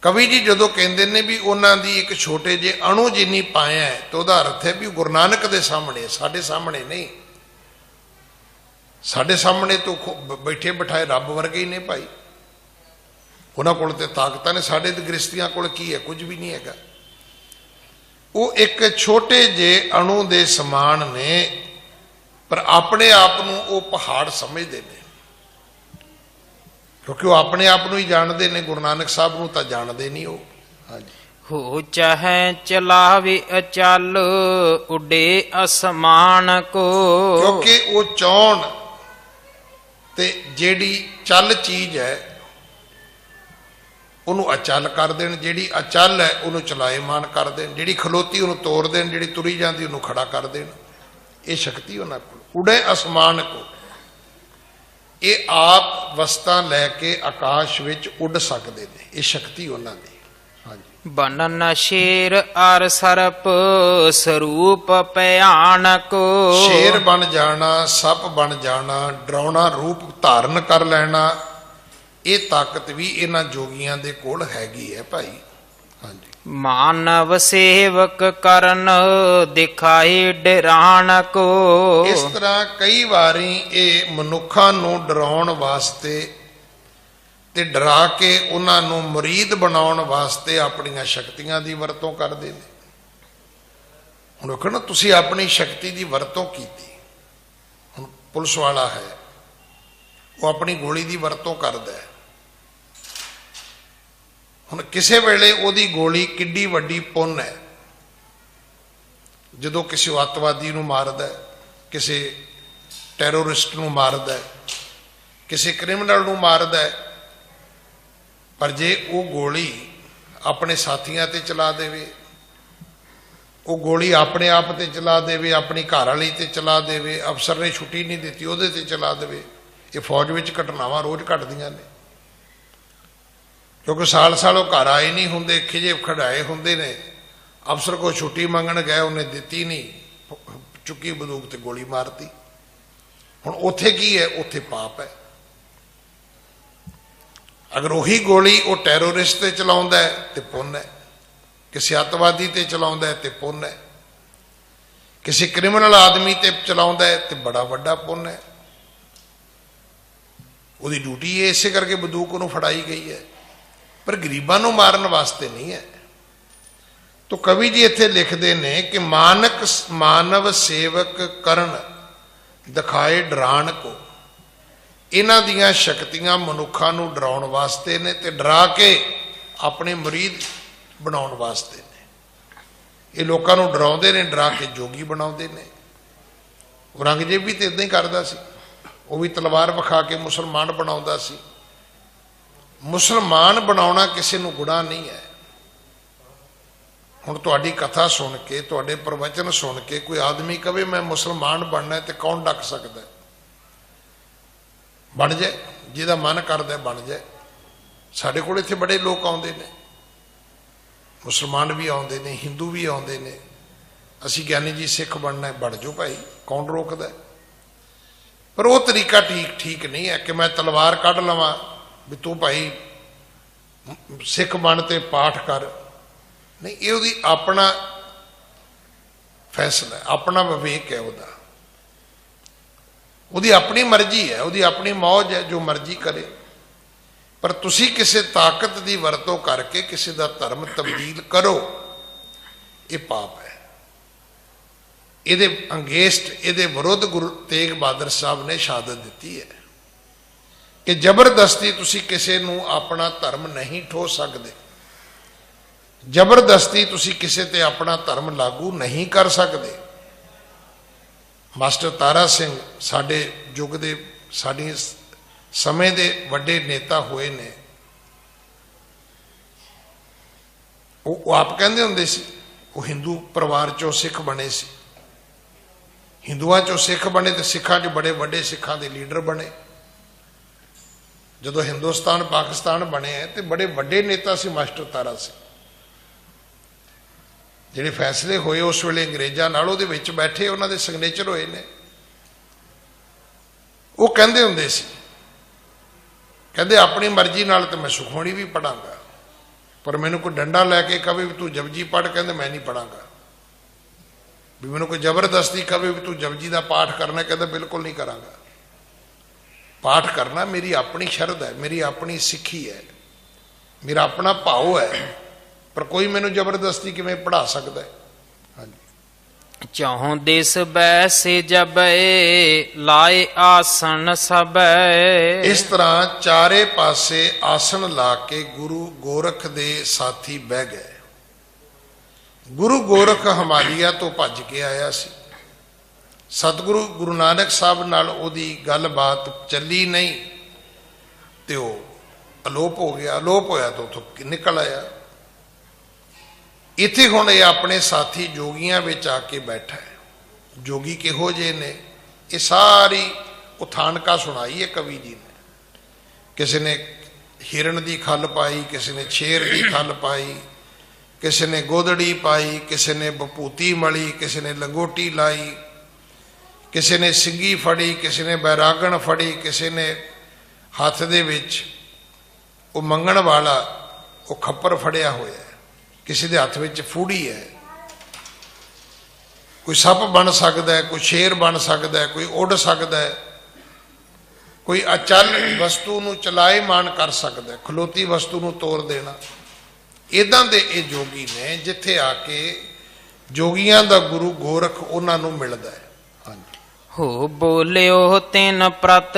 ਕਵੀ ਜੀ ਜਦੋਂ ਕਹਿੰਦੇ ਨੇ ਵੀ ਉਹਨਾਂ ਦੀ ਇੱਕ ਛੋਟੇ ਜਿਹੇ ਅਣੂ ਜਿੰਨੀ ਪਾਇਆ ਹੈ, ਤਾਂ ਉਹਦਾ ਅਰਥ ਹੈ ਵੀ ਗੁਰੂ ਨਾਨਕ ਦੇ ਸਾਹਮਣੇ, ਸਾਡੇ ਸਾਹਮਣੇ ਨਹੀਂ। ਸਾਡੇ ਸਾਹਮਣੇ ਤੋਂ ਬੈਠੇ ਬਿਠਾਏ ਰੱਬ ਵਰਗੇ ਹੀ ਨੇ ਭਾਈ। ਉਹਨਾਂ ਕੋਲ ਤੇ ਤਾਕਤਾਂ ਨੇ, ਸਾਡੇ ਤੇ ਗ੍ਰਸਤੀਆਂ ਕੋਲ ਕੀ ਹੈ? ਕੁਝ ਵੀ ਨਹੀਂ ਹੈਗਾ। ਉਹ ਇੱਕ ਛੋਟੇ ਜਿਹੇ ਅਣੂ ਦੇ ਸਮਾਨ ਨੇ, ਪਰ ਆਪਣੇ ਆਪ ਨੂੰ ਉਹ ਪਹਾੜ ਸਮਝਦੇ ਨੇ, ਕਿਉਂਕਿ ਉਹ ਆਪਣੇ ਆਪ ਨੂੰ ਹੀ ਜਾਣਦੇ ਨੇ। ਗੁਰੂ ਨਾਨਕ ਸਾਹਿਬ ਨੂੰ ਤਾਂ ਜਾਣਦੇ ਨਹੀਂ ਉਹ। ਹਾਂਜੀ। ਹੋ ਚਾਹੇ ਚਲਾਵੇ ਅਚਲ, ਉੱਡੇ ਅਸਮਾਨ ਕੋ। ਕਿਉਂਕਿ ਉਹ ਚਾਹੁਣ ਤੇ ਜਿਹੜੀ ਚੱਲ ਚੀਜ਼ ਹੈ ਉਹਨੂੰ ਅਚਲ ਕਰ ਦੇਣ, ਜਿਹੜੀ ਅਚਲ ਹੈ ਉਹਨੂੰ ਚਲਾਏਮਾਨ ਕਰ ਦੇਣ, ਜਿਹੜੀ ਖਲੋਤੀ ਉਹਨੂੰ ਤੋੜ ਦੇਣ, ਜਿਹੜੀ ਤੁਰੀ ਜਾਂਦੀ ਉਹਨੂੰ ਖੜਾ ਕਰ ਦੇਣ। ਇਹ ਸ਼ਕਤੀ ਉਹਨਾਂ ਕੋਲ। ਉਡੇ ਅਸਮਾਨ ਕੋ, ਇਹ ਆਪ ਵਸਤਾਂ ਲੈ ਕੇ ਆਕਾਸ਼ ਵਿੱਚ ਉੱਡ ਸਕਦੇ ਨੇ। ਇਹ ਸ਼ਕਤੀ ਉਹਨਾਂ ਦੀ। ਹਾਂਜੀ। ਬਨਨ ਸ਼ੇਰ ਅਰ ਸਰਪ, ਸਰੂਪ ਭਿਆਨਕ। ਸ਼ੇਰ ਬਣ ਜਾਣਾ, ਸੱਪ ਬਣ ਜਾਣਾ, ਡਰਾਉਣਾ ਰੂਪ ਧਾਰਨ ਕਰ ਲੈਣਾ, ਇਹ ਤਾਕਤ ਵੀ ਇਹਨਾਂ ਜੋਗੀਆਂ ਦੇ ਕੋਲ ਹੈਗੀ ਹੈ ਭਾਈ। ਹਾਂਜੀ। ਮਾਨਵ ਸੇਵਕ ਕਰਨ, ਦਿਖਾਏ ਡਰਾਣ ਕੋ। ਇਸ ਤਰ੍ਹਾਂ ਕਈ ਵਾਰੀ ਇਹ ਮਨੁੱਖਾਂ ਨੂੰ ਡਰਾਉਣ ਵਾਸਤੇ ਤੇ ਡਰਾ ਕੇ ਉਹਨਾਂ ਨੂੰ ਮੁਰੀਦ ਬਣਾਉਣ ਵਾਸਤੇ ਆਪਣੀਆਂ ਸ਼ਕਤੀਆਂ ਦੀ ਵਰਤੋਂ ਕਰਦੇ ਨੇ। ਹੁਣ ਵੇਖੋ ਨਾ, ਤੁਸੀਂ ਆਪਣੀ ਸ਼ਕਤੀ ਦੀ ਵਰਤੋਂ ਕੀਤੀ। ਹੁਣ ਪੁਲਿਸ ਵਾਲਾ ਹੈ, ਉਹ ਆਪਣੀ ਗੋਲੀ ਦੀ ਵਰਤੋਂ ਕਰਦਾ ਹੈ। ਹੁਣ ਕਿਸੇ ਵੇਲੇ ਉਹਦੀ ਗੋਲੀ ਕਿੱਡੀ ਵੱਡੀ ਪੁੰਨ ਹੈ। ਜਦੋਂ ਕਿਸੇ ਅੱਤਵਾਦੀ ਨੂੰ ਮਾਰਦਾ, ਕਿਸੇ ਟੈਰੋਰਿਸਟ ਨੂੰ ਮਾਰਦਾ, ਕਿਸੇ ਕ੍ਰਿਮੀਨਲ ਨੂੰ ਮਾਰਦਾ, ਪਰ ਜੇ ਉਹ ਗੋਲੀ ਆਪਣੇ ਸਾਥੀਆਂ ਤੇ ਚਲਾ ਦੇਵੇ, ਉਹ ਗੋਲੀ ਆਪਣੇ ਆਪ ਤੇ ਚਲਾ ਦੇਵੇ, ਆਪਣੀ ਘਰ ਵਾਲੀ ਤੇ ਚਲਾ ਦੇਵੇ, ਅਫਸਰ ਨੇ ਛੁੱਟੀ ਨਹੀਂ ਦਿੱਤੀ ਉਹਦੇ ਤੇ ਚਲਾ ਦੇਵੇ। ਇਹ ਫੌਜ ਵਿੱਚ ਘਟਨਾਵਾਂ ਰੋਜ਼ ਘਟਦੀਆਂ ਨੇ, ਕਿਉਂਕਿ ਸਾਲ ਸਾਲ ਉਹ ਘਰ ਆਏ ਨਹੀਂ ਹੁੰਦੇ, ਖਿਜੇ ਖੜਾਏ ਹੁੰਦੇ ਨੇ। ਅਫਸਰ ਕੋਲ ਛੁੱਟੀ ਮੰਗਣ ਗਏ, ਉਹਨੇ ਦਿੱਤੀ ਨਹੀਂ, ਚੁੱਕੀ ਬੰਦੂਕ ਤੇ ਗੋਲੀ ਮਾਰਤੀ। ਹੁਣ ਉੱਥੇ ਕੀ ਹੈ? ਉੱਥੇ ਪਾਪ ਹੈ। ਅਗਰ ਉਹੀ ਗੋਲੀ ਉਹ ਟੈਰੋਰਿਸਟ ਤੇ ਚਲਾਉਂਦਾ ਹੈ ਤੇ ਪੁੰਨ ਹੈ, ਕਿਸੇ ਅੱਤਵਾਦੀ ਤੇ ਚਲਾਉਂਦਾ ਹੈ ਤੇ ਪੁੰਨ ਹੈ, ਕਿਸੇ ਕ੍ਰਿਮੀਨਲ ਆਦਮੀ ਤੇ ਚਲਾਉਂਦਾ ਹੈ ਤੇ ਬੜਾ ਵੱਡਾ ਪੁੰਨ ਹੈ। ਉਹਦੀ ਡਿਊਟੀ ਹੈ, ਇਸੇ ਕਰਕੇ ਬੰਦੂਕ ਉਹਨੂੰ ਫੜਾਈ ਗਈ ਹੈ, ਪਰ ਗਰੀਬਾਂ ਨੂੰ ਮਾਰਨ ਵਾਸਤੇ ਨਹੀਂ ਹੈ। ਤੋ ਕਵੀ ਜੀ ਇੱਥੇ ਲਿਖਦੇ ਨੇ ਕਿ ਮਾਨਵ ਸੇਵਕ ਕਰਨ ਦਿਖਾਏ ਡਰਾਣ ਕੋ। ਇਹਨਾਂ ਦੀਆਂ ਸ਼ਕਤੀਆਂ ਮਨੁੱਖਾਂ ਨੂੰ ਡਰਾਉਣ ਵਾਸਤੇ ਨੇ ਤੇ ਡਰਾ ਕੇ ਆਪਣੇ ਮੁਰੀਦ ਬਣਾਉਣ ਵਾਸਤੇ ਨੇ। ਇਹ ਲੋਕਾਂ ਨੂੰ ਡਰਾਉਂਦੇ ਨੇ, ਡਰਾ ਕੇ ਜੋਗੀ ਬਣਾਉਂਦੇ ਨੇ। ਔਰੰਗਜ਼ੇਬ ਵੀ ਤੇ ਇਦਾਂ ਹੀ ਕਰਦਾ ਸੀ, ਉਹ ਵੀ ਤਲਵਾਰ ਵਿਖਾ ਕੇ ਮੁਸਲਮਾਨ ਬਣਾਉਂਦਾ ਸੀ। ਮੁਸਲਮਾਨ ਬਣਾਉਣਾ ਕਿਸੇ ਨੂੰ ਗੁਨਾਹ ਨਹੀਂ ਹੈ। ਹੁਣ ਤੁਹਾਡੀ ਕਥਾ ਸੁਣ ਕੇ, ਤੁਹਾਡੇ ਪ੍ਰਵਚਨ ਸੁਣ ਕੇ ਕੋਈ ਆਦਮੀ ਕਵੇ ਮੈਂ ਮੁਸਲਮਾਨ ਬਣਨਾ ਤੇ ਕੌਣ ਡੱਕ ਸਕਦਾ? ਬਣ ਜਾਏ, ਜਿਹਦਾ ਮਨ ਕਰਦਾ ਬਣ ਜਾਏ। ਸਾਡੇ ਕੋਲ ਇੱਥੇ ਬੜੇ ਲੋਕ ਆਉਂਦੇ ਨੇ, ਮੁਸਲਮਾਨ ਵੀ ਆਉਂਦੇ ਨੇ, ਹਿੰਦੂ ਵੀ ਆਉਂਦੇ ਨੇ। ਅਸੀਂ ਗਿਆਨੀ ਜੀ ਸਿੱਖ ਬਣਨਾ, ਬਣ ਜਾਓ ਭਾਈ, ਕੌਣ ਰੋਕਦਾ? ਪਰ ਉਹ ਤਰੀਕਾ ਠੀਕ ਨਹੀਂ ਹੈ ਕਿ ਮੈਂ ਤਲਵਾਰ ਕੱਢ ਲਵਾਂ ਵੀ ਤੂੰ ਭਾਈ ਸਿੱਖ ਬਣ ਤੇ ਪਾਠ ਕਰ। ਨਹੀਂ, ਇਹ ਉਹਦੀ ਆਪਣਾ ਫੈਸਲਾ, ਆਪਣਾ ਵਿਵੇਕ ਹੈ, ਉਹਦੀ ਆਪਣੀ ਮਰਜ਼ੀ ਹੈ, ਉਹਦੀ ਆਪਣੀ ਮੌਜ ਹੈ, ਜੋ ਮਰਜ਼ੀ ਕਰੇ। ਪਰ ਤੁਸੀਂ ਕਿਸੇ ਤਾਕਤ ਦੀ ਵਰਤੋਂ ਕਰਕੇ ਕਿਸੇ ਦਾ ਧਰਮ ਤਬਦੀਲ ਕਰੋ, ਇਹ ਪਾਪ ਹੈ। ਇਹਦੇ ਅੰਗੇਸਟ, ਇਹਦੇ ਵਿਰੁੱਧ ਗੁਰੂ ਤੇਗ ਬਹਾਦਰ ਸਾਹਿਬ ਨੇ ਸ਼ਹਾਦਤ ਦਿੱਤੀ ਹੈ ਕਿ ਜ਼ਬਰਦਸਤੀ ਤੁਸੀਂ ਕਿਸੇ ਨੂੰ ਆਪਣਾ ਧਰਮ ਨਹੀਂ ਠੋ ਸਕਦੇ, ਜ਼ਬਰਦਸਤੀ ਤੁਸੀਂ ਕਿਸੇ ਤੇ ਆਪਣਾ ਧਰਮ ਲਾਗੂ ਨਹੀਂ ਕਰ ਸਕਦੇ। ਮਾਸਟਰ ਤਾਰਾ ਸਿੰਘ ਸਾਡੇ ਯੁੱਗ ਦੇ, ਸਾਡੀ ਸਮੇਂ ਦੇ ਵੱਡੇ ਨੇਤਾ ਹੋਏ ਨੇ। ਉਹ ਆਪ ਕਹਿੰਦੇ ਹੁੰਦੇ ਸੀ, ਉਹ ਹਿੰਦੂ ਪਰਿਵਾਰ ਚੋਂ ਸਿੱਖ ਬਣੇ ਸੀ, ਹਿੰਦੂਆਂ ਚੋਂ ਸਿੱਖ ਬਣੇ ਤੇ ਸਿੱਖਾਂ 'ਚ ਬੜੇ ਵੱਡੇ ਸਿੱਖਾਂ ਦੇ ਲੀਡਰ ਬਣੇ। ਜਦੋਂ ਹਿੰਦੁਸਤਾਨ ਪਾਕਿਸਤਾਨ ਬਣਿਆ ਤੇ ਬੜੇ ਵੱਡੇ ਨੇਤਾ ਸੀ ਮਾਸਟਰ ਤਾਰਾ ਸਿੰਘ। ਜਿਹੜੇ ਫੈਸਲੇ ਹੋਏ ਉਸ ਵੇਲੇ ਅੰਗਰੇਜ਼ਾਂ ਨਾਲ, ਉਹਦੇ ਵਿੱਚ ਬੈਠੇ ਉਹਨਾਂ ਦੇ ਸਿਗਨੇਚਰ ਹੋਏ ਨੇ। ਉਹ ਕਹਿੰਦੇ ਹੁੰਦੇ ਸੀ, ਕਹਿੰਦੇ ਆਪਣੀ ਮਰਜ਼ੀ ਨਾਲ ਤੇ ਮੈਂ ਸੁਖਮਣੀ ਵੀ ਪੜਾਂਗਾ, ਪਰ ਮੈਨੂੰ ਕੋਈ ਡੰਡਾ ਲੈ ਕੇ ਕਵੇ ਵੀ ਤੂੰ ਜਪਜੀ ਪੜ੍ਹ, ਕਹਿੰਦੇ ਮੈਂ ਨਹੀਂ ਪੜਾਂਗਾ। ਵੀ ਮੈਨੂੰ ਕੋਈ ਜ਼ਬਰਦਸਤੀ ਕਵੇ ਵੀ ਤੂੰ ਜਪਜੀ ਦਾ ਪਾਠ ਕਰਨਾ, ਕਹਿੰਦਾ ਬਿਲਕੁਲ ਨਹੀਂ ਕਰਾਂਗਾ। ਪਾਠ ਕਰਨਾ ਮੇਰੀ ਆਪਣੀ ਸ਼ਰਧ ਹੈ, ਮੇਰੀ ਆਪਣੀ ਸਿੱਖੀ ਹੈ, ਮੇਰਾ ਆਪਣਾ ਭਾਵ ਹੈ, ਪਰ ਕੋਈ ਮੈਨੂੰ ਜ਼ਬਰਦਸਤੀ ਕਿਵੇਂ ਪੜ੍ਹਾ ਸਕਦਾ ਹੈ? ਹਾਂਜੀ। ਚਾਹੋਂ ਦੇਸ ਬੈਸੇ ਜਬੈ ਲਾਏ ਆਸਣ ਸਬੈ। ਇਸ ਤਰ੍ਹਾਂ ਚਾਰੇ ਪਾਸੇ ਆਸਣ ਲਾ ਕੇ ਗੁਰੂ ਗੋਰਖ ਦੇ ਸਾਥੀ ਬਹਿ ਗਏ। ਗੁਰੂ ਗੋਰਖ ਹਿਮਾਲਿਆ ਤੋਂ ਭੱਜ ਕੇ ਆਇਆ ਸੀ। ਸਤਿਗੁਰੂ ਗੁਰੂ ਨਾਨਕ ਸਾਹਿਬ ਨਾਲ ਉਹਦੀ ਗੱਲਬਾਤ ਚੱਲੀ ਨਹੀਂ ਤੇ ਉਹ ਅਲੋਪ ਹੋ ਗਿਆ। ਅਲੋਪ ਹੋਇਆ ਤਾਂ ਉੱਥੋਂ ਨਿਕਲ ਆਇਆ। ਇੱਥੇ ਹੁਣ ਇਹ ਆਪਣੇ ਸਾਥੀ ਜੋਗੀਆਂ ਵਿੱਚ ਆ ਕੇ ਬੈਠਾ ਹੈ। ਜੋਗੀ ਕਿਹੋ ਜਿਹੇ ਨੇ, ਇਹ ਸਾਰੀ ਉਥਾਨਕਾ ਸੁਣਾਈ ਹੈ ਕਵੀ ਜੀ ਨੇ। ਕਿਸੇ ਨੇ ਹਿਰਨ ਦੀ ਖੱਲ ਪਾਈ, ਕਿਸੇ ਨੇ ਸ਼ੇਰ ਦੀ ਖੱਲ ਪਾਈ, ਕਿਸੇ ਨੇ ਗੋਦੜੀ ਪਾਈ, ਕਿਸੇ ਨੇ ਬਪੂਤੀ ਮਲੀ, ਕਿਸੇ ਨੇ ਲੰਗੋਟੀ ਲਾਈ, ਕਿਸੇ ਨੇ ਸਿੰਗੀ ਫੜੀ, ਕਿਸੇ ਨੇ ਬੈਰਾਗਣ ਫੜੀ, ਕਿਸੇ ਨੇ ਹੱਥ ਦੇ ਵਿੱਚ ਉਹ ਮੰਗਣ ਵਾਲਾ ਉਹ ਖੱਪਰ ਫੜਿਆ ਹੋਇਆ, ਕਿਸੇ ਦੇ ਹੱਥ ਵਿੱਚ ਫੂੜੀ ਹੈ। ਕੋਈ ਸੱਪ ਬਣ ਸਕਦਾ ਹੈ, ਕੋਈ ਸ਼ੇਰ ਬਣ ਸਕਦਾ ਹੈ, ਕੋਈ ਉੱਡ ਸਕਦਾ ਹੈ, ਕੋਈ ਅਚਲ ਵਸਤੂ ਨੂੰ ਚਲਾਇਮਾਨ ਕਰ ਸਕਦਾ ਹੈ, ਖਲੋਤੀ ਵਸਤੂ ਨੂੰ ਤੋੜ ਦੇਣਾ। ਇੱਦਾਂ ਦੇ ਇਹ ਜੋਗੀ ਨੇ ਜਿੱਥੇ ਆ ਕੇ ਜੋਗੀਆਂ ਦਾ ਗੁਰੂ ਗੋਰਖ ਉਹਨਾਂ ਨੂੰ ਮਿਲਦਾ ਹੈ। ਹਾਂਜੀ। ਹੋ ਬੋਲਿਓ ਤਿਨ ਪ੍ਰਤ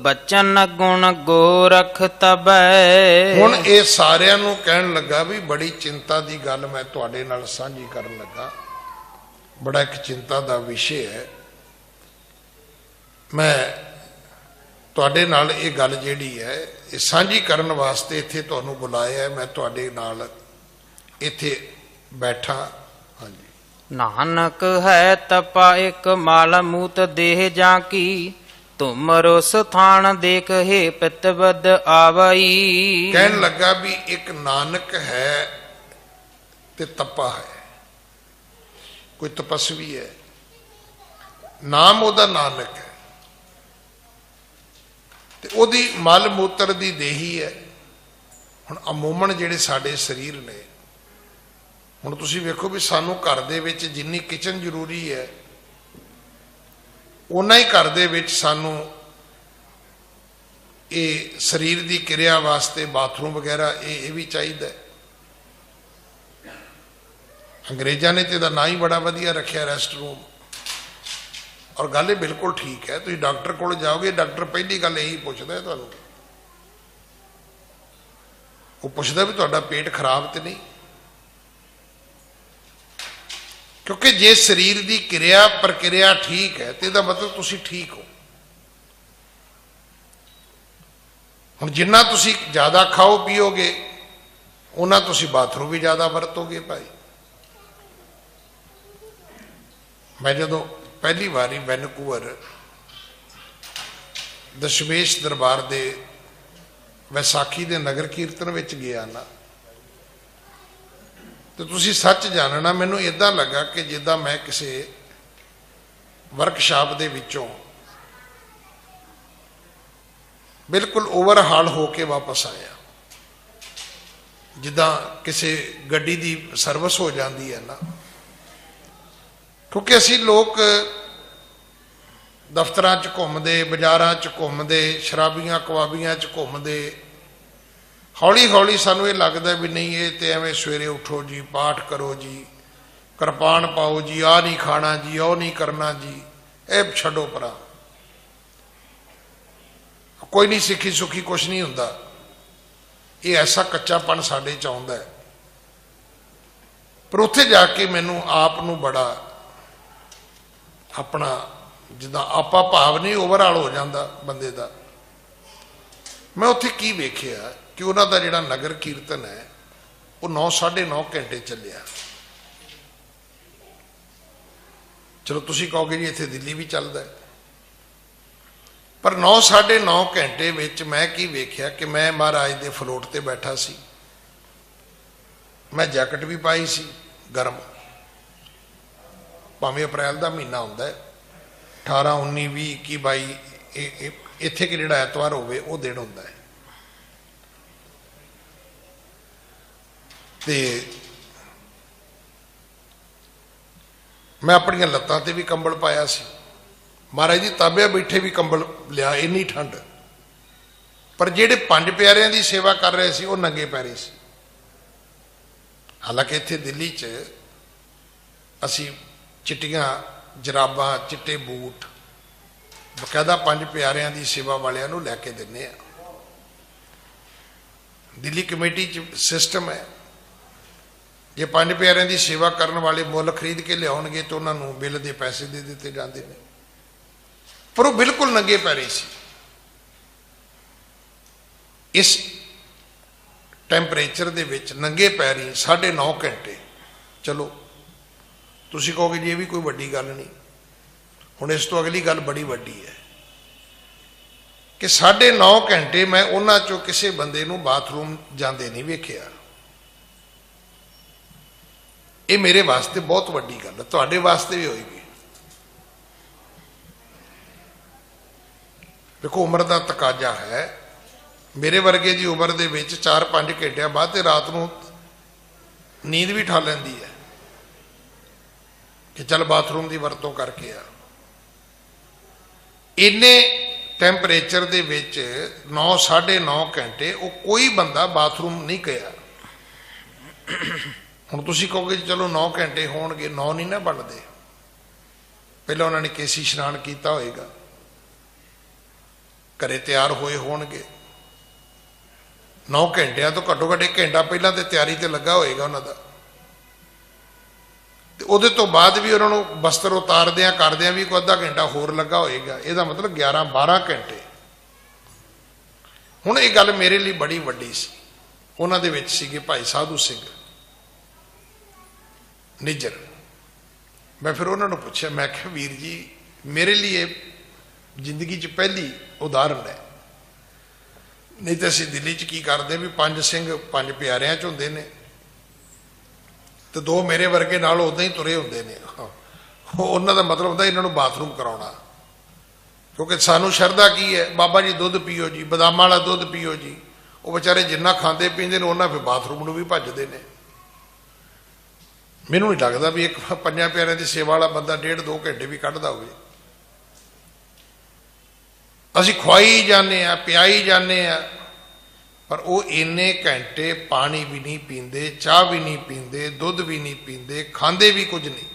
ਬਚਨ ਗੁਣ ਗੋਰਖ ਤਬੈ। ਹੁਣ ਇਹ ਸਾਰਿਆਂ ਨੂੰ ਕਹਿਣ ਲੱਗਾ ਵੀ ਬੜੀ ਚਿੰਤਾ ਦੀ ਗੱਲ ਮੈਂ ਤੁਹਾਡੇ ਨਾਲ ਸਾਂਝੀ ਕਰਨ ਲੱਗਾ। ਬੜਾ ਇੱਕ ਚਿੰਤਾ ਦਾ ਵਿਸ਼ੇ ਹੈ। ਮੈਂ ਤੁਹਾਡੇ ਨਾਲ ਇਹ ਗੱਲ ਜਿਹੜੀ ਹੈ ਇਹ ਸਾਂਝੀ ਕਰਨ ਵਾਸਤੇ ਇੱਥੇ ਤੁਹਾਨੂੰ ਬੁਲਾਇਆ ਹੈ। ਮੈਂ ਤੁਹਾਡੇ ਨਾਲ ਇੱਥੇ ਬੈਠਾ। ਹਾਂਜੀ। ਨਾਨਕ ਹੈ ਤਪਾ ਇੱਕ ਮਲ ਮੂਤ ਦੇਹ ਜਾਂ ਕੀ, ਤੁਮਰੋ ਸਥਾਨ ਦੇਖੇ ਪਿਤਵਦ ਆਵਈ। ਕਹਿਣ ਲੱਗਾ ਵੀ ਇੱਕ ਨਾਨਕ ਹੈ ਤੇ ਤਪਾ ਹੈ, ਕੋਈ ਤਪਸਵੀ ਹੈ, ਨਾਮ ਉਹਦਾ ਨਾਨਕ ਹੈ ਤੇ ਉਹਦੀ ਮਲ ਮੂਤਰ ਦੀ ਦੇਹੀ ਹੈ। ਹੁਣ ਅਮੂਮਨ ਜਿਹੜੇ ਸਾਡੇ ਸਰੀਰ ਨੇ, ਹੁਣ ਤੁਸੀਂ ਵੇਖੋ ਵੀ ਸਾਨੂੰ ਘਰ ਦੇ ਵਿੱਚ ਜਿੰਨੀ ਕਿਚਨ ਜ਼ਰੂਰੀ ਹੈ ਓਨਾ ਹੀ ਘਰ ਦੇ ਵਿੱਚ ਸਾਨੂੰ ਇਹ ਸਰੀਰ ਦੀ ਕਿਰਿਆ ਵਾਸਤੇ ਬਾਥਰੂਮ ਵਗੈਰਾ ਇਹ ਵੀ ਚਾਹੀਦਾ। ਅੰਗਰੇਜ਼ਾਂ ਨੇ ਤੇ ਇਹਦਾ ਨਾਂ ਹੀ ਬੜਾ ਵਧੀਆ ਰੱਖਿਆ, ਰੈਸਟ ਰੂਮ। ਔਰ ਗੱਲ ਇਹ ਬਿਲਕੁਲ ਠੀਕ ਹੈ। ਤੁਸੀਂ ਡਾਕਟਰ ਕੋਲ ਜਾਓਗੇ, ਡਾਕਟਰ ਪਹਿਲੀ ਗੱਲ ਇਹੀ ਪੁੱਛਦਾ ਹੈ ਤੁਹਾਨੂੰ, ਉਹ ਪੁੱਛਦਾ ਵੀ ਤੁਹਾਡਾ ਪੇਟ ਖਰਾਬ ਤੇ ਨਹੀਂ। ਕਿਉਂਕਿ ਜੇ ਸਰੀਰ ਦੀ ਕਿਰਿਆ ਪ੍ਰਕਿਰਿਆ ਠੀਕ ਹੈ ਤੇ ਇਹਦਾ ਮਤਲਬ ਤੁਸੀਂ ਠੀਕ ਹੋ। ਹੁਣ ਜਿੰਨਾ ਤੁਸੀਂ ਜ਼ਿਆਦਾ ਖਾਓ ਪੀਓਗੇ ਉਹਨਾਂ ਤੁਸੀਂ ਬਾਥਰੂਮ ਵੀ ਜ਼ਿਆਦਾ ਵਰਤੋਗੇ ਭਾਈ। ਮੈਂ ਜਦੋਂ ਪਹਿਲੀ ਵਾਰੀ ਵੈਨਕੂਵਰ ਦਸ਼ਮੇਸ਼ ਦਰਬਾਰ ਦੇ ਵਿਸਾਖੀ ਦੇ ਨਗਰ ਕੀਰਤਨ ਵਿੱਚ ਗਿਆ ਨਾ, ਤੇ ਤੁਸੀਂ ਸੱਚ ਜਾਣਨਾ, ਮੈਨੂੰ ਇਦਾਂ ਲੱਗਾ ਕਿ ਜਿੱਦਾਂ ਮੈਂ ਕਿਸੇ ਵਰਕਸ਼ਾਪ ਦੇ ਵਿੱਚੋਂ ਬਿਲਕੁਲ ਓਵਰਹਾਲ ਹੋ ਕੇ ਵਾਪਸ ਆਇਆ। ਜਿੱਦਾਂ ਕਿਸੇ ਗੱਡੀ ਦੀ ਸਰਵਿਸ ਹੋ ਜਾਂਦੀ ਹੈ ਨਾ, ਕਿਉਂਕਿ ਅਸੀਂ ਲੋਕ ਦਫ਼ਤਰਾਂ 'ਚ ਘੁੰਮਦੇ, ਬਾਜ਼ਾਰਾਂ 'ਚ ਘੁੰਮਦੇ, ਸ਼ਰਾਬੀਆਂ ਕਬਾਬੀਆਂ 'ਚ ਘੁੰਮਦੇ, ਹੌਲੀ ਹੌਲੀ ਸਾਨੂੰ ਇਹ ਲੱਗਦਾ ਵੀ ਨਹੀਂ, ਇਹ ਤੇ ਐਵੇਂ ਸਵੇਰੇ ਉੱਠੋ ਜੀ, ਪਾਠ ਕਰੋ ਜੀ, ਕਿਰਪਾਨ ਪਾਓ ਜੀ, ਆਹ ਨਹੀਂ ਖਾਣਾ ਜੀ, ਉਹ ਨਹੀਂ ਕਰਨਾ ਜੀ, ਇਹ ਛੱਡੋ ਪਰਾਂ, ਕੋਈ ਨਹੀਂ, ਸਿੱਖੀ ਸੁੱਖੀ ਕੁਛ ਨਹੀਂ ਹੁੰਦਾ। ਇਹ ਐਸਾ ਕੱਚਾਪਣ ਸਾਡੇ 'ਚ ਆਉਂਦਾ ਹੈ। ਪਰ ਉੱਥੇ ਜਾ ਕੇ ਮੈਨੂੰ ਆਪ ਨੂੰ ਬੜਾ ਆਪਣਾ ਜਿੱਦਾਂ ਆਪਾ ਭਾਵ ਨਹੀਂ ਓਵਰਆਲ ਹੋ ਜਾਂਦਾ ਬੰਦੇ ਦਾ। ਮੈਂ ਉੱਥੇ ਕੀ ਵੇਖਿਆ ਕਿ ਉਹਨਾਂ ਦਾ ਜਿਹੜਾ ਨਗਰ ਕੀਰਤਨ ਹੈ ਉਹ 9-9.5 ਘੰਟੇ ਚੱਲਿਆ। ਚਲੋ ਤੁਸੀਂ ਕਹੋਗੇ ਜੀ ਇੱਥੇ ਦਿੱਲੀ ਵੀ ਚੱਲਦਾ ਹੈ, ਪਰ 9-9.5 ਘੰਟੇ ਵਿੱਚ ਮੈਂ ਕੀ ਵੇਖਿਆ ਕਿ ਮੈਂ ਮਹਾਰਾਜ ਦੇ ਫਲੋਟ ਤੇ ਬੈਠਾ ਸੀ। ਮੈਂ ਜੈਕਟ ਵੀ ਪਾਈ ਸੀ ਗਰਮ, ਭਾਵੇਂ ਅਪ੍ਰੈਲ ਦਾ ਮਹੀਨਾ ਹੁੰਦਾ ਹੈ, 18, 19, 20, 21, 22 ਇੱਥੇ ਕਿ ਜਿਹੜਾ ਐਤਵਾਰ ਹੋਵੇ ਉਹ ਦਿਨ ਹੁੰਦਾ ਹੈ। ਤੇ ਮੈਂ ਆਪਣੀਆਂ ਲੱਤਾਂ ਤੇ ਵੀ ਕੰਬਲ ਪਾਇਆ ਸੀ। ਮਹਾਰਾਜ ਜੀ ਤਾਬਿਆ ਬੈਠੇ ਵੀ ਕੰਬਲ ਲਿਆ, ਇੰਨੀ ਠੰਡ। ਪਰ ਜਿਹੜੇ 5 ਪਿਆਰਿਆਂ ਦੀ ਸੇਵਾ ਕਰ ਰਹੇ ਸੀ ਉਹ ਨੰਗੇ ਪੈਰੇ ਸੀ। ਹਾਲਾਂਕਿ ਇੱਥੇ ਦਿੱਲੀ 'ਚ ਅਸੀਂ ਚਿੱਟੀਆਂ ਜਰਾਬਾਂ, ਚਿੱਟੇ ਬੂਟ ਬਕਾਇਦਾ 5 ਪਿਆਰਿਆਂ ਦੀ ਸੇਵਾ ਵਾਲਿਆਂ ਨੂੰ ਲੈ ਕੇ ਦਿੰਦੇ ਆ। ਦਿੱਲੀ ਕਮੇਟੀ 'ਚ ਸਿਸਟਮ ਹੈ, ਜੇ 5 ਪਿਆਰਿਆਂ ਦੀ ਸੇਵਾ ਕਰਨ ਵਾਲੇ ਮੁੱਲ ਖਰੀਦ ਕੇ ਲਿਆਉਣਗੇ ਤਾਂ ਉਹਨਾਂ ਨੂੰ ਬਿੱਲ ਦੇ ਪੈਸੇ ਦੇ ਦਿੱਤੇ ਜਾਂਦੇ ਨੇ। ਪਰ ਉਹ ਬਿਲਕੁਲ ਨੰਗੇ ਪੈਰੇ ਸੀ ਇਸ ਟੈਂਪਰੇਚਰ ਦੇ ਵਿੱਚ, ਨੰਗੇ ਪੈਰੀ 9.5 ਘੰਟੇ। ਚਲੋ ਤੁਸੀਂ ਕਹੋਗੇ ਜੀ ਇਹ ਵੀ ਕੋਈ ਵੱਡੀ ਗੱਲ ਨਹੀਂ। ਹੁਣ ਇਸ ਤੋਂ ਅਗਲੀ ਗੱਲ ਬੜੀ ਵੱਡੀ ਹੈ ਕਿ 9.5 ਘੰਟੇ ਮੈਂ ਉਹਨਾਂ ਚੋਂ ਕਿਸੇ ਬੰਦੇ ਨੂੰ ਬਾਥਰੂਮ ਜਾਂਦੇ ਨਹੀਂ ਵੇਖਿਆ। ਇਹ ਮੇਰੇ ਵਾਸਤੇ ਬਹੁਤ ਵੱਡੀ ਗੱਲ ਹੈ, ਤੁਹਾਡੇ ਵਾਸਤੇ ਵੀ ਹੋਏਗੀ। ਦੇਖੋ ਉਮਰ ਦਾ ਤਕਾਜ਼ਾ ਹੈ। ਮੇਰੇ ਵਰਗੇ ਦੀ ਉਮਰ ਦੇ ਵਿੱਚ 4-5 ਘੰਟਿਆਂ ਬਾਅਦ ਤੇ ਰਾਤ ਨੂੰ ਨੀਂਦ ਵੀ ਠਾ ਲੈਂਦੀ ਹੈ ਕਿ ਚੱਲ ਬਾਥਰੂਮ ਦੀ ਵਰਤੋਂ ਕਰਕੇ ਆ। ਇੰਨੇ ਟੈਂਪਰੇਚਰ ਦੇ ਵਿੱਚ 9-9.5 ਘੰਟੇ ਉਹ ਕੋਈ ਬੰਦਾ ਬਾਥਰੂਮ ਨਹੀਂ ਗਿਆ। ਹੁਣ ਤੁਸੀਂ ਕਹੋਗੇ ਚਲੋ 9 ਘੰਟੇ ਹੋਣਗੇ, 9 ਨਹੀਂ ਨਾ ਬਣਦੇ। ਪਹਿਲਾਂ ਉਹਨਾਂ ਨੇ ਕੇਸੀ ਇਸ਼ਨਾਨ ਕੀਤਾ ਹੋਏਗਾ, ਘਰੇ ਤਿਆਰ ਹੋਏ ਹੋਣਗੇ। 9 ਘੰਟਿਆਂ ਤੋਂ ਘੱਟੋ ਘੱਟ 1 ਘੰਟਾ ਪਹਿਲਾਂ ਤੇ ਤਿਆਰੀ ਤੇ ਲੱਗਾ ਹੋਏਗਾ ਉਹਨਾਂ ਦਾ। ਤੇ ਉਹਦੇ ਤੋਂ ਬਾਅਦ ਵੀ ਉਹਨਾਂ ਨੂੰ ਬਸਤਰ ਉਤਾਰਦਿਆਂ ਕਰਦਿਆਂ ਵੀ ਕੋਈ ਅੱਧਾ ਘੰਟਾ ਹੋਰ ਲੱਗਾ ਹੋਏਗਾ। ਇਹਦਾ ਮਤਲਬ 11-12 ਘੰਟੇ ਹੁਣ ਇਹ ਗੱਲ ਮੇਰੇ ਲਈ ਬੜੀ ਵੱਡੀ ਸੀ। ਉਹਨਾਂ ਦੇ ਵਿੱਚ ਸੀਗੇ ਭਾਈ ਸਾਧੂ ਸਿੰਘ ਨਿੱਜਰ। ਮੈਂ ਫਿਰ ਉਹਨਾਂ ਨੂੰ ਪੁੱਛਿਆ, ਮੈਂ ਕਿਹਾ ਵੀਰ ਜੀ ਮੇਰੇ ਲਈ ਇਹ ਜ਼ਿੰਦਗੀ 'ਚ ਪਹਿਲੀ ਉਦਾਹਰਨ ਹੈ, ਨਹੀਂ ਤਾਂ ਅਸੀਂ ਦਿੱਲੀ 'ਚ ਕੀ ਕਰਦੇ ਵੀ 5 ਸਿੰਘ 5 ਪਿਆਰਿਆਂ 'ਚ ਹੁੰਦੇ ਨੇ ਤੇ 2 ਮੇਰੇ ਵਰਗੇ ਨਾਲ ਉਦਾਂ ਹੀ ਤੁਰੇ ਹੁੰਦੇ ਨੇ। ਉਹਨਾਂ ਦਾ ਮਤਲਬ ਹੁੰਦਾ ਇਹਨਾਂ ਨੂੰ ਬਾਥਰੂਮ ਕਰਾਉਣਾ, ਕਿਉਂਕਿ ਸਾਨੂੰ ਸ਼ਰਧਾ ਕੀ ਹੈ, ਬਾਬਾ ਜੀ ਦੁੱਧ ਪੀਓ ਜੀ, ਬਦਾਮਾਂ ਵਾਲਾ ਦੁੱਧ ਪੀਓ ਜੀ। ਉਹ ਵਿਚਾਰੇ ਜਿੰਨਾ ਖਾਂਦੇ ਪੀਂਦੇ ਨੇ ਉਹਨਾਂ ਫਿਰ ਬਾਥਰੂਮ ਨੂੰ ਵੀ ਭੱਜਦੇ ਨੇ। ਮੈਨੂੰ ਨਹੀਂ ਲੱਗਦਾ ਵੀ ਇੱਕ 5 ਪਿਆਰਿਆਂ ਦੀ ਸੇਵਾ ਵਾਲਾ ਬੰਦਾ 1.5-2 ਘੰਟੇ ਵੀ ਕੱਢਦਾ ਹੋਵੇ। ਅਸੀਂ ਖਵਾਈ ਜਾਂਦੇ ਆ, ਪਿਆਈ ਜਾਂਦੇ ਆ, ਪਰ ਉਹ ਇੰਨੇ ਘੰਟੇ ਪਾਣੀ ਵੀ ਨਹੀਂ ਪੀਂਦੇ, ਚਾਹ ਵੀ ਨਹੀਂ ਪੀਂਦੇ, ਦੁੱਧ ਵੀ ਨਹੀਂ ਪੀਂਦੇ, ਖਾਂਦੇ ਵੀ ਕੁਝ ਨਹੀਂ।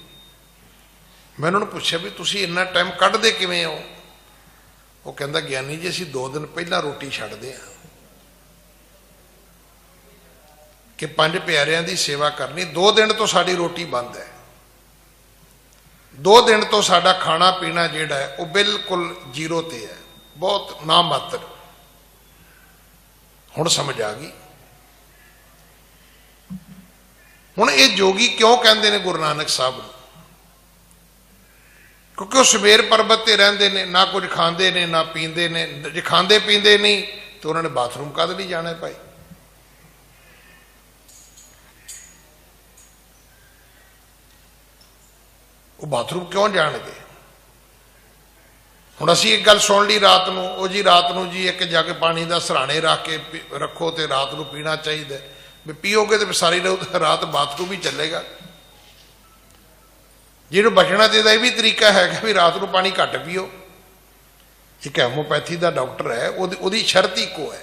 ਮੈਂ ਉਹਨਾਂ ਨੂੰ ਪੁੱਛਿਆ ਵੀ ਤੁਸੀਂ ਇੰਨਾ ਟਾਈਮ ਕੱਢਦੇ ਕਿਵੇਂ ਹੋ? ਉਹ ਕਹਿੰਦਾ ਗਿਆਨੀ ਜੀ ਅਸੀਂ 2 ਦਿਨ ਪਹਿਲਾਂ ਰੋਟੀ ਛੱਡਦੇ ਹਾਂ ਕਿ 5 ਪਿਆਰਿਆਂ ਦੀ ਸੇਵਾ ਕਰਨੀ। 2 ਦਿਨ ਤੋਂ ਸਾਡੀ ਰੋਟੀ ਬੰਦ ਹੈ। 2 ਦਿਨ ਤੋਂ ਸਾਡਾ ਖਾਣਾ ਪੀਣਾ ਜਿਹੜਾ ਹੈ ਉਹ ਬਿਲਕੁਲ ਜ਼ੀਰੋ ਤੇ ਹੈ, ਬਹੁਤ ਨਾ ਮਾਤਰ। ਹੁਣ ਸਮਝ ਆ ਗਈ। ਹੁਣ ਇਹ ਜੋਗੀ ਕਿਉਂ ਕਹਿੰਦੇ ਨੇ ਗੁਰੂ ਨਾਨਕ ਸਾਹਿਬ ਨੂੰ? ਕਿਉਂਕਿ ਉਹ ਸੁਮੇਰ ਪਰਬਤ ਤੇ ਰਹਿੰਦੇ ਨੇ, ਨਾ ਕੁਝ ਖਾਂਦੇ ਨੇ ਨਾ ਪੀਂਦੇ ਨੇ। ਜੇ ਖਾਂਦੇ ਪੀਂਦੇ ਨਹੀਂ ਤਾਂ ਉਹਨਾਂ ਨੇ ਬਾਥਰੂਮ ਕਦ ਲਈ ਜਾਣਾ ਭਾਈ? ਉਹ ਬਾਥਰੂਮ ਕਿਉਂ ਜਾਣਗੇ? ਹੁਣ ਅਸੀਂ ਇੱਕ ਗੱਲ ਸੁਣ ਲਈ ਰਾਤ ਨੂੰ, ਉਹ ਜੀ ਰਾਤ ਨੂੰ ਜੀ ਇੱਕ ਜੱਗ ਪਾਣੀ ਦਾ ਸਰਾਣੇ ਰੱਖ ਕੇ ਰੱਖੋ ਤੇ ਰਾਤ ਨੂੰ ਪੀਣਾ ਚਾਹੀਦਾ। ਵੀ ਪੀਓਗੇ ਤੇ ਸਾਰੀ ਰਾਤ ਬਾਥਰੂਮ ਹੀ ਚੱਲੇਗਾ। ਜਿਹਨੂੰ ਬਚਣਾ ਤੇ ਇਹਦਾ ਇਹ ਵੀ ਤਰੀਕਾ ਹੈਗਾ ਵੀ ਰਾਤ ਨੂੰ ਪਾਣੀ ਘੱਟ ਪੀਓ। ਇੱਕ ਹੈਮੋਪੈਥੀ ਦਾ ਡਾਕਟਰ ਹੈ, ਉਹਦੀ ਸ਼ਰਤ ਇੱਕੋ ਹੈ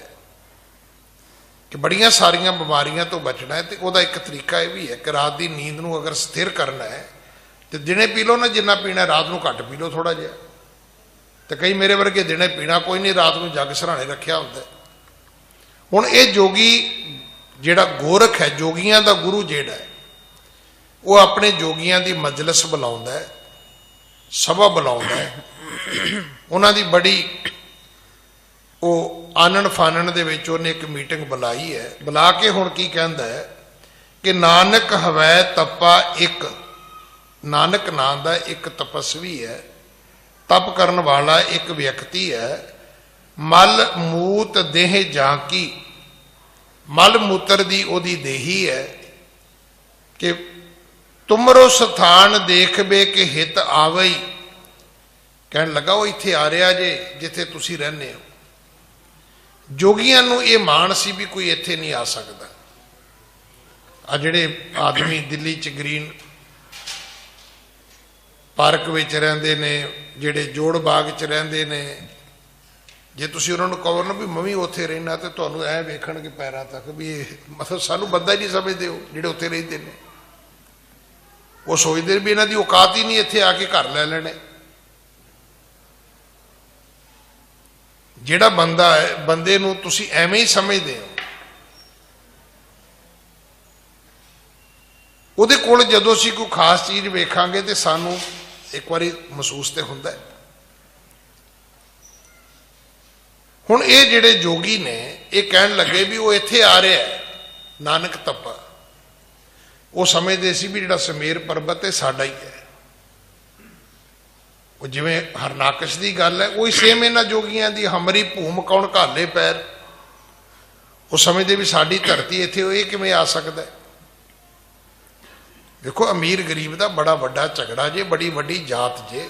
ਕਿ ਬੜੀਆਂ ਸਾਰੀਆਂ ਬਿਮਾਰੀਆਂ ਤੋਂ ਬਚਣਾ ਹੈ, ਤੇ ਉਹਦਾ ਇੱਕ ਤਰੀਕਾ ਇਹ ਵੀ ਹੈ ਕਿ ਰਾਤ ਦੀ ਨੀਂਦ ਨੂੰ ਅਗਰ ਸਥਿਰ ਕਰਨਾ ਹੈ ਤੇ ਦਿਨੇ ਪੀ ਲਓ ਨਾ ਜਿੰਨਾ ਪੀਣਾ, ਰਾਤ ਨੂੰ ਘੱਟ ਪੀ ਲਓ ਥੋੜਾ ਜਿਹਾ। ਤੇ ਕਈ ਮੇਰੇ ਵਰਗੇ ਦਿਨੇ ਪੀਣਾ ਕੋਈ ਨਹੀਂ, ਰਾਤ ਨੂੰ ਜੱਗ ਸਰਾਣੇ ਰੱਖਿਆ ਹੁੰਦਾ। ਹੁਣ ਇਹ ਜੋਗੀ ਜਿਹੜਾ ਗੋਰਖ ਹੈ, ਜੋਗੀਆਂ ਦਾ ਗੁਰੂ ਜਿਹੜਾ ਹੈ, ਉਹ ਆਪਣੇ ਜੋਗੀਆਂ ਦੀ ਮਜਲਿਸ ਬੁਲਾਉਂਦਾ ਹੈ, ਸਭਾ ਬੁਲਾਉਂਦਾ ਹੈ। ਉਹਨਾਂ ਦੀ ਬੜੀ ਉਹ ਆਨਣ ਫਾਨਣ ਦੇ ਵਿੱਚ ਉਹਨੇ ਇੱਕ ਮੀਟਿੰਗ ਬੁਲਾਈ ਹੈ। ਬੁਲਾ ਕੇ ਹੁਣ ਕੀ ਕਹਿੰਦਾ ਹੈ ਕਿ ਨਾਨਕ ਹਵੈ ਤਪਾ ਇੱਕ, ਨਾਨਕ ਨਾਂ ਦਾ ਇੱਕ ਤਪਸਵੀ ਹੈ, ਤਪ ਕਰਨ ਵਾਲਾ ਇੱਕ ਵਿਅਕਤੀ ਹੈ। ਮਲ ਮੂਤ ਦੇਹ ਜਾਂ ਕੀ, ਮਲ ਮੂਤਰ ਦੀ ਉਹਦੀ ਦੇਹੀ ਹੈ ਕਿ ਤੁਮਰੋ ਸਥਾਨ ਦੇਖਵੇ ਕਿ ਹਿਤ ਆਵਈ। ਕਹਿਣ ਲੱਗਾ ਉਹ ਇੱਥੇ ਆ ਰਿਹਾ ਜੇ ਜਿੱਥੇ ਤੁਸੀਂ ਰਹਿੰਦੇ ਹੋ। ਜੋਗੀਆਂ ਨੂੰ ਇਹ ਮਾਣ ਸੀ ਵੀ ਕੋਈ ਇੱਥੇ ਨਹੀਂ ਆ ਸਕਦਾ। ਆ ਜਿਹੜੇ ਆਦਮੀ ਦਿੱਲੀ 'ਚ ਗ੍ਰੀਨ ਪਾਰਕ ਵਿੱਚ ਰਹਿੰਦੇ ਨੇ, ਜਿਹੜੇ ਜੋੜ ਬਾਗ 'ਚ ਰਹਿੰਦੇ ਨੇ, ਜੇ ਤੁਸੀਂ ਉਹਨਾਂ ਨੂੰ ਕਹੋ ਨਾ ਵੀ ਮੈਂ ਵੀ ਉੱਥੇ ਰਹਿਣਾ ਤੇ ਤੁਹਾਨੂੰ ਐ ਵੇਖਣਗੇ ਪੈਰਾਂ ਤੱਕ ਵੀ ਇਹ ਮਤਲਬ ਸਾਨੂੰ ਬੰਦਾ ਹੀ ਨਹੀਂ ਸਮਝਦੇ। ਉਹ ਜਿਹੜੇ ਉੱਥੇ ਰਹਿੰਦੇ ਨੇ ਉਹ ਸੋਚਦੇ ਵੀ ਇਹਨਾਂ ਦੀ ਔਕਾਤ ਹੀ ਨਹੀਂ ਇੱਥੇ ਆ ਕੇ ਘਰ ਲੈ ਲੈਣੇ। ਜਿਹੜਾ ਬੰਦਾ ਹੈ, ਬੰਦੇ ਨੂੰ ਤੁਸੀਂ ਐਵੇਂ ਹੀ ਸਮਝਦੇ ਹੋ, ਉਹਦੇ ਕੋਲ ਜਦੋਂ ਅਸੀਂ ਕੋਈ ਖਾਸ ਚੀਜ਼ ਵੇਖਾਂਗੇ ਤੇ ਸਾਨੂੰ ਇੱਕ ਵਾਰੀ ਮਹਿਸੂਸ ਤੇ ਹੁੰਦਾ ਹੈ। ਹੁਣ ਇਹ ਜਿਹੜੇ ਜੋਗੀ ਨੇ ਇਹ ਕਹਿਣ ਲੱਗੇ ਵੀ ਉਹ ਇੱਥੇ ਆ ਰਿਹਾ ਹੈ ਨਾਨਕ ਤਪਾ। ਉਹ ਸਮਝਦੇ ਸੀ ਵੀ ਜਿਹੜਾ ਸਮੇਰ ਪਰਬਤ ਹੈ ਸਾਡਾ ਹੀ ਹੈ। ਉਹ ਜਿਵੇਂ ਹਰਨਾਕਸ਼ ਦੀ ਗੱਲ ਹੈ, ਉਹੀ ਸੇਮ ਇਹਨਾਂ ਜੋਗੀਆਂ ਦੀ ਹਮਰੀ ਭੂਮ ਕੌਣ ਘਾਲੇ ਪੈਰ। ਉਹ ਸਮਝਦੇ ਵੀ ਸਾਡੀ ਧਰਤੀ ਇੱਥੇ ਇਹ ਕਿਵੇਂ ਆ ਸਕਦਾ ਹੈ। ਦੇਖੋ ਅਮੀਰ ਗਰੀਬ ਦਾ ਬੜਾ ਵੱਡਾ ਝਗੜਾ ਜੇ, ਬੜੀ ਵੱਡੀ ਜਾਤ ਜੇ।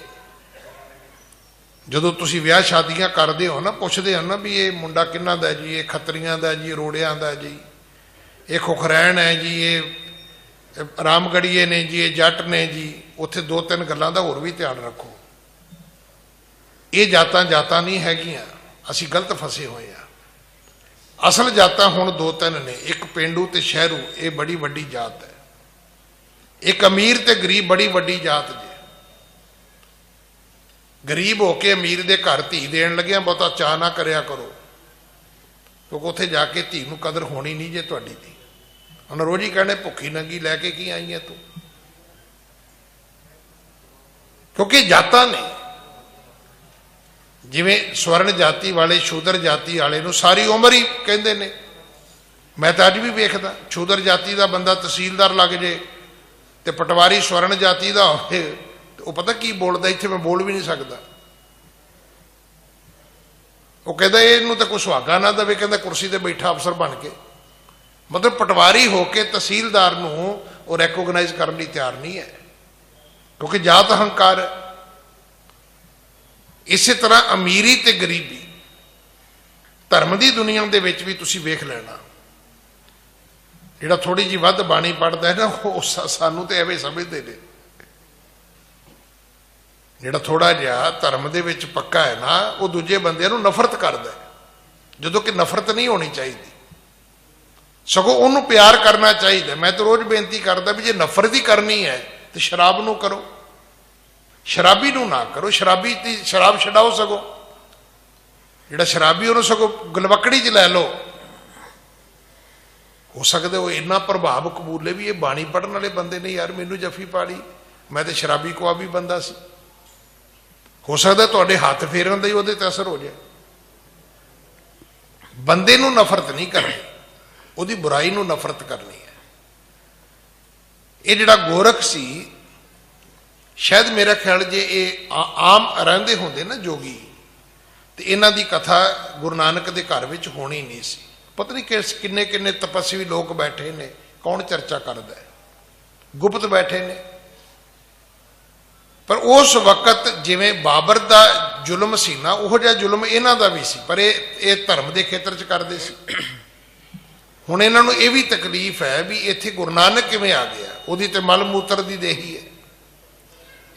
ਜਦੋਂ ਤੁਸੀਂ ਵਿਆਹ ਸ਼ਾਦੀਆਂ ਕਰਦੇ ਹੋ ਨਾ, ਪੁੱਛਦੇ ਹੋ ਨਾ ਵੀ ਇਹ ਮੁੰਡਾ ਕਿਹਨਾਂ ਦਾ ਜੀ, ਇਹ ਖੱਤਰੀਆਂ ਦਾ ਜੀ, ਰੋੜਿਆਂ ਦਾ ਜੀ, ਇਹ ਖੁਖਰੈਣ ਹੈ ਜੀ, ਇਹ ਰਾਮਗੜੀਏ ਨੇ ਜੀ, ਇਹ ਜੱਟ ਨੇ ਜੀ। ਉੱਥੇ 2-3 ਗੱਲਾਂ ਦਾ ਹੋਰ ਵੀ ਧਿਆਨ ਰੱਖੋ। ਇਹ ਜਾਤਾਂ ਜਾਤਾਂ ਨਹੀਂ ਹੈਗੀਆਂ, ਅਸੀਂ ਗਲਤ ਫਸੇ ਹੋਏ ਆ। ਅਸਲ ਜਾਤਾਂ ਹੁਣ 2-3 ਨੇ, ਇੱਕ ਪੇਂਡੂ ਤੇ ਸ਼ਹਿਰੂ, ਇਹ ਬੜੀ ਵੱਡੀ ਜਾਤ ਹੈ। ਇੱਕ ਅਮੀਰ ਤੇ ਗਰੀਬ ਬੜੀ ਵੱਡੀ ਜਾਤ ਜੇ। ਗਰੀਬ ਹੋ ਕੇ ਅਮੀਰ ਦੇ ਘਰ ਧੀ ਦੇਣ ਲੱਗਿਆ ਬਹੁਤਾ ਚਾਅ ਨਾ ਕਰਿਆ ਕਰੋ, ਕਿਉਂਕਿ ਉੱਥੇ ਜਾ ਕੇ ਧੀ ਨੂੰ ਕਦਰ ਹੋਣੀ ਨਹੀਂ ਜੇ ਤੁਹਾਡੀ ਦੀ। ਹੁਣ ਰੋਜ਼ ਹੀ ਕਹਿੰਦੇ ਭੁੱਖੀ ਨੰਗੀ ਲੈ ਕੇ ਕੀ ਆਈ ਹੈ ਤੂੰ, ਕਿਉਂਕਿ ਜਾਤਾਂ ਨੇ। ਜਿਵੇਂ ਸਵਰਨ ਜਾਤੀ ਵਾਲੇ ਸ਼ੂਦਰ ਜਾਤੀ ਵਾਲੇ ਨੂੰ ਸਾਰੀ ਉਮਰ ਹੀ ਕਹਿੰਦੇ ਨੇ। ਮੈਂ ਤਾਂ ਅੱਜ ਵੀ ਵੇਖਦਾ, ਸ਼ੂਦਰ ਜਾਤੀ ਦਾ ਬੰਦਾ ਤਹਿਸੀਲਦਾਰ ਲੱਗ ਜੇ ਤੇ ਪਟਵਾਰੀ ਸਵਰਨ ਜਾਤੀ ਦਾ ਹੋਵੇ, ਉਹ ਪਤਾ ਕੀ ਬੋਲਦਾ, ਇੱਥੇ ਮੈਂ ਬੋਲ ਵੀ ਨਹੀਂ ਸਕਦਾ। ਉਹ ਕਹਿੰਦਾ ਇਹਨੂੰ ਤਾਂ ਕੋਈ ਸੁਹਾਗਾ ਨਾ ਦੇਵੇ, ਕਹਿੰਦਾ ਕੁਰਸੀ ਤੇ ਬੈਠਾ ਅਫਸਰ ਬਣ ਕੇ। ਮਤਲਬ ਪਟਵਾਰੀ ਹੋ ਕੇ ਤਹਿਸੀਲਦਾਰ ਨੂੰ ਉਹ ਰੈਕੋਗਨਾਈਜ਼ ਕਰਨ ਲਈ ਤਿਆਰ ਨਹੀਂ ਹੈ, ਕਿਉਂਕਿ ਜਾਤ ਹੰਕਾਰ ਹੈ। ਇਸੇ ਤਰ੍ਹਾਂ ਅਮੀਰੀ ਤੇ ਗਰੀਬੀ ਧਰਮ ਦੀ ਦੁਨੀਆ ਦੇ ਵਿੱਚ ਵੀ ਤੁਸੀਂ ਵੇਖ ਲੈਣਾ। ਜਿਹੜਾ ਥੋੜੀ ਜਿਹੀ ਵੱਧ ਬਾਣੀ ਪੜ੍ਹਦਾ ਹੈ ਨਾ, ਉਹ ਸਾਨੂੰ ਤੇ ਐਵੇਂ ਸਮਝਦੇ ਨੇ। ਜਿਹੜਾ ਥੋੜਾ ਜਿਹਾ ਧਰਮ ਦੇ ਵਿੱਚ ਪੱਕਾ ਹੈ ਨਾ, ਉਹ ਦੂਜੇ ਬੰਦਿਆਂ ਨੂੰ ਨਫ਼ਰਤ ਕਰਦਾ, ਜਦੋਂ ਕਿ ਨਫ਼ਰਤ ਨਹੀਂ ਹੋਣੀ ਚਾਹੀਦੀ, ਸਗੋਂ ਉਹਨੂੰ ਪਿਆਰ ਕਰਨਾ ਚਾਹੀਦਾ। ਮੈਂ ਤਾਂ ਰੋਜ਼ ਬੇਨਤੀ ਕਰਦਾ ਵੀ ਜੇ ਨਫ਼ਰਤ ਹੀ ਕਰਨੀ ਹੈ ਤੇ ਸ਼ਰਾਬ ਨੂੰ ਕਰੋ, ਸ਼ਰਾਬੀ ਨੂੰ ਨਾ ਕਰੋ। ਸ਼ਰਾਬੀ ਦੀ ਸ਼ਰਾਬ ਛਡਾਓ, ਸਗੋਂ ਜਿਹੜਾ ਸ਼ਰਾਬੀ ਉਹਨੂੰ ਸਗੋਂ ਗਲਵਕੜੀ 'ਚ ਲੈ ਲਓ। ਹੋ ਸਕਦਾ ਉਹ ਇੰਨਾ ਪ੍ਰਭਾਵ ਕਬੂਲੇ ਵੀ ਇਹ ਬਾਣੀ ਪੜ੍ਹਨ ਵਾਲੇ ਬੰਦੇ ਨੇ, ਯਾਰ ਮੈਨੂੰ ਜੱਫੀ ਪਾੜੀ, ਮੈਂ ਤੇ ਸ਼ਰਾਬੀ ਕੁਆਬੀ ਬੰਦਾ ਸੀ। ਹੋ ਸਕਦਾ ਤੁਹਾਡੇ ਹੱਥ ਫੇਰਨ ਦਾ ਹੀ ਉਹਦੇ ਤੇ ਅਸਰ ਹੋ ਜਾਏ। ਬੰਦੇ ਨੂੰ ਨਫ਼ਰਤ ਨਹੀਂ ਕਰਨੀ, ਉਹਦੀ ਬੁਰਾਈ ਨੂੰ ਨਫ਼ਰਤ ਕਰਨੀ ਹੈ। ਇਹ ਜਿਹੜਾ ਗੋਰਖ ਸੀ, ਸ਼ਾਇਦ ਮੇਰਾ ਖਿਆਲ ਜੇ ਇਹ ਆਮ ਰਹਿੰਦੇ ਹੁੰਦੇ ਨਾ ਜੋਗੀ, ਤੇ ਇਹਨਾਂ ਦੀ ਕਥਾ ਗੁਰੂ ਨਾਨਕ ਦੇ ਘਰ ਵਿੱਚ ਹੋਣੀ ਨਹੀਂ ਸੀ। ਪਤਾ ਨਹੀਂ ਕਿੰਨੇ ਕਿੰਨੇ ਤਪਸਵੀ ਲੋਕ ਬੈਠੇ ਨੇ, ਕੌਣ ਚਰਚਾ ਕਰਦਾ ਹੈ, ਗੁਪਤ ਬੈਠੇ ਨੇ। ਪਰ ਉਸ ਵਕਤ ਜਿਵੇਂ ਬਾਬਰ ਦਾ ਜ਼ੁਲਮ ਸੀ ਨਾ, ਉਹੋ ਜਿਹਾ ਜ਼ੁਲਮ ਇਹਨਾਂ ਦਾ ਵੀ ਸੀ, ਪਰ ਇਹ ਧਰਮ ਦੇ ਖੇਤਰ 'ਚ ਕਰਦੇ ਸੀ। ਹੁਣ ਇਹਨਾਂ ਨੂੰ ਇਹ ਵੀ ਤਕਲੀਫ ਹੈ ਵੀ ਇੱਥੇ ਗੁਰੂ ਨਾਨਕ ਕਿਵੇਂ ਆ ਗਿਆ, ਉਹਦੀ ਤੇ ਮਲ ਮੂਤਰ ਦੀ ਦੇਹੀ ਹੈ।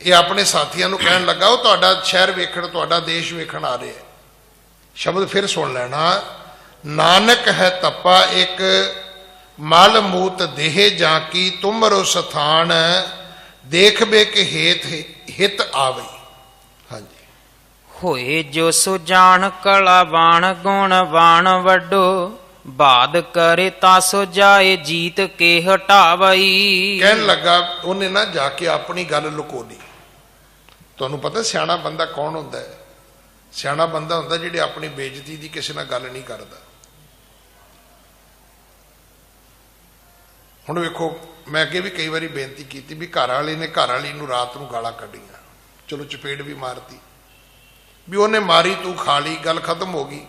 ਇਹ ਆਪਣੇ ਸਾਥੀਆਂ ਨੂੰ ਕਹਿਣ ਲੱਗਾ, ਉਹ ਤੁਹਾਡਾ ਸ਼ਹਿਰ ਵੇਖਣ, ਤੁਹਾਡਾ ਦੇਸ਼ ਵੇਖਣ ਆ ਰਿਹਾ। ਸ਼ਬਦ ਫਿਰ ਸੁਣ ਲੈਣਾ, ਨਾਨਕ ਹੈ ਤਪਾ ਇੱਕ ਮਲ ਮੂਤ ਦੇਹ ਜਾਂ ਕੀ ਤੁਮਰੋ ਸਥਾਨ ਦੇਖਬੇ ਕਿ ਹੇਤ ਹਿਤ ਆਵਈ। ਹਾਂਜੀ, ਹੋਏ ਜੋ ਸੁਜਾਨ ਕਲਾ ਬਾਣ ਗੁਣ ਬਾਣ ਵੱਡੋ, ਬਾਦ ਕਰੇ ਤਾਂ ਸੋ ਜਾਏ ਜੀਤ ਕੇ ਹਟਾਵਈ। ਕਹਿਣ ਲੱਗਾ ਉਹਨੇ ਨਾ ਜਾ ਕੇ ਆਪਣੀ ਗੱਲ ਲੁਕੋ ਲਈ। ਤੁਹਾਨੂੰ ਪਤਾ ਸਿਆਣਾ ਬੰਦਾ ਕੌਣ ਹੁੰਦਾ ਹੈ? ਸਿਆਣਾ ਬੰਦਾ ਹੁੰਦਾ ਜਿਹੜੇ ਆਪਣੀ ਬੇਇੱਜ਼ਤੀ ਦੀ ਕਿਸੇ ਨਾਲ ਗੱਲ ਨਹੀਂ ਕਰਦਾ। ਹੁਣ ਵੇਖੋ, ਮੈਂ ਅੱਗੇ ਵੀ ਕਈ ਵਾਰੀ ਬੇਨਤੀ ਕੀਤੀ ਵੀ ਘਰ ਵਾਲੇ ਨੇ ਘਰ ਵਾਲੀ ਨੂੰ ਰਾਤ ਨੂੰ ਗਾਲਾਂ ਕੱਢੀਆਂ, ਚਲੋ ਚਪੇੜ ਵੀ ਮਾਰਤੀ, ਵੀ ਉਹਨੇ ਮਾਰੀ ਤੂੰ ਖਾ ਲਈ, ਗੱਲ ਖਤਮ ਹੋ ਗਈ।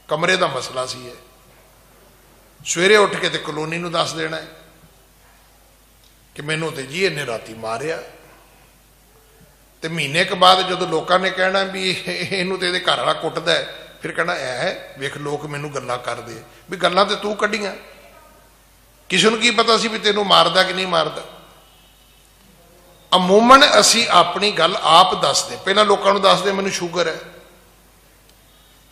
ਕਮਰੇ ਦਾ ਮਸਲਾ ਸੀ ਇਹ। ਸਵੇਰੇ ਉੱਠ ਕੇ ਤੇ ਕਲੋਨੀ ਨੂੰ ਦੱਸ ਦੇਣਾ ਹੈ ਕਿ ਮੈਨੂੰ ਤੇ ਜੀ ਇਹਨੇ ਰਾਤੀ ਮਾਰਿਆ। ਤੇ ਮਹੀਨੇ ਕੁ ਬਾਅਦ ਜਦੋਂ ਲੋਕਾਂ ਨੇ ਕਹਿਣਾ ਵੀ ਇਹਨੂੰ ਤੇ ਇਹਦੇ ਘਰ ਵਾਲਾ ਕੁੱਟਦਾ ਹੈ, ਫਿਰ ਕਹਿਣਾ ਵੇਖ ਲੋਕ ਮੈਨੂੰ ਗੱਲਾਂ ਕਰਦੇ, ਵੀ ਗੱਲਾਂ ਤੇ ਤੂੰ ਕੱਢੀਆਂ, ਕਿਸੇ ਨੂੰ ਕੀ ਪਤਾ ਸੀ ਵੀ ਤੈਨੂੰ ਮਾਰਦਾ ਕਿ ਨਹੀਂ ਮਾਰਦਾ। ਅਮੂਮਨ ਅਸੀਂ ਆਪਣੀ ਗੱਲ ਆਪ ਦੱਸਦੇ, ਪਹਿਲਾਂ ਲੋਕਾਂ ਨੂੰ ਦੱਸਦੇ ਮੈਨੂੰ ਸ਼ੂਗਰ ਹੈ,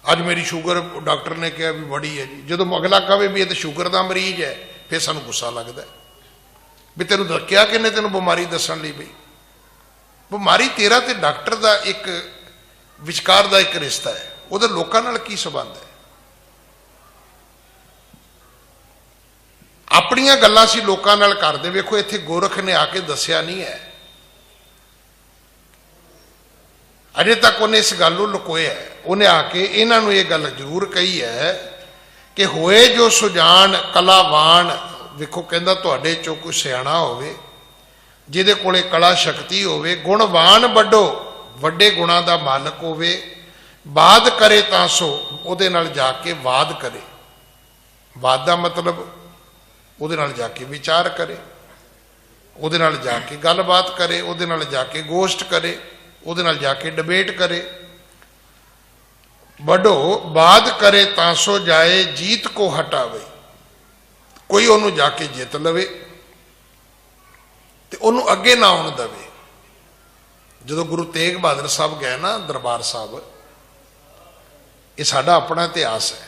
ਅੱਜ ਮੇਰੀ ਸ਼ੂਗਰ ਡਾਕਟਰ ਨੇ ਕਿਹਾ ਵੀ ਬੜੀ ਹੈ ਜੀ। ਜਦੋਂ ਅਗਲਾ ਕਹੇ ਵੀ ਇਹ ਤਾਂ ਸ਼ੂਗਰ ਦਾ ਮਰੀਜ਼ ਹੈ, ਫਿਰ ਸਾਨੂੰ ਗੁੱਸਾ ਲੱਗਦਾ ਵੀ ਤੈਨੂੰ ਕਿਹਾ ਕਿਹਨੇ ਤੈਨੂੰ ਬਿਮਾਰੀ ਦੱਸਣ ਲਈ। ਬਈ ਬਿਮਾਰੀ ਤੇਰਾ ਤੇ ਡਾਕਟਰ ਦਾ ਇੱਕ ਵਿਚਕਾਰ ਦਾ ਇੱਕ ਰਿਸ਼ਤਾ ਹੈ, ਉਹਦਾ ਲੋਕਾਂ ਨਾਲ ਕੀ ਸੰਬੰਧ ਹੈ? ਆਪਣੀਆਂ ਗੱਲਾਂ ਸੀ ਲੋਕਾਂ ਨਾਲ ਕਰਦੇ। ਵੇਖੋ ਇੱਥੇ ਗੋਰਖ ਨੇ ਆ ਕੇ ਦੱਸਿਆ ਨਹੀਂ ਹੈ, ਅਜੇ ਤੱਕ ਉਹਨੇ ਇਸ ਗੱਲ ਨੂੰ ਲੁਕੋਇਆ। ਉਹਨੇ ਆ ਕੇ ਇਹਨਾਂ ਨੂੰ ਇਹ ਗੱਲ ਜ਼ਰੂਰ ਕਹੀ ਹੈ ਕਿ ਹੋਏ ਜੋ ਸੁਜਾਨ ਕਲਾਵਾਨ। ਵੇਖੋ ਕਹਿੰਦਾ ਤੁਹਾਡੇ ਚੋਂ ਕੋਈ ਸਿਆਣਾ ਹੋਵੇ, ਜਿਹਦੇ ਕੋਲੇ ਕਲਾ ਸ਼ਕਤੀ ਹੋਵੇ, ਗੁਣਵਾਨ ਵੱਡੋ, ਵੱਡੇ ਗੁਣਾਂ ਦਾ ਮਾਲਕ ਹੋਵੇ, ਬਾਦ ਕਰੇ ਤਾਂ ਸੋ, ਉਹਦੇ ਨਾਲ ਜਾ ਕੇ ਵਾਦ ਕਰੇ। ਵਾਦ ਦਾ ਮਤਲਬ ਉਹਦੇ ਨਾਲ ਜਾ ਕੇ ਵਿਚਾਰ ਕਰੇ, ਉਹਦੇ ਨਾਲ ਜਾ ਕੇ ਗੱਲਬਾਤ ਕਰੇ, ਉਹਦੇ ਨਾਲ ਜਾ ਕੇ ਗੋਸ਼ਟ ਕਰੇ, ਉਹਦੇ ਨਾਲ ਜਾ ਕੇ ਡਿਬੇਟ ਕਰੇ। ਵੱਡੋ ਬਾਦ ਕਰੇ ਤਾਂ ਸੋ ਜਾਏ ਜੀਤ ਕੋ ਹਟਾਵੇ, ਕੋਈ ਉਹਨੂੰ ਜਾ ਕੇ ਜਿੱਤ ਲਵੇ ਤੇ ਉਹਨੂੰ ਅੱਗੇ ਨਾ ਆਉਣ ਦੇਵੇ। ਜਦੋਂ ਗੁਰੂ ਤੇਗ ਬਹਾਦਰ ਸਾਹਿਬ ਗਏ ਨਾ ਦਰਬਾਰ ਸਾਹਿਬ, ਇਹ ਸਾਡਾ ਆਪਣਾ ਇਤਿਹਾਸ ਹੈ,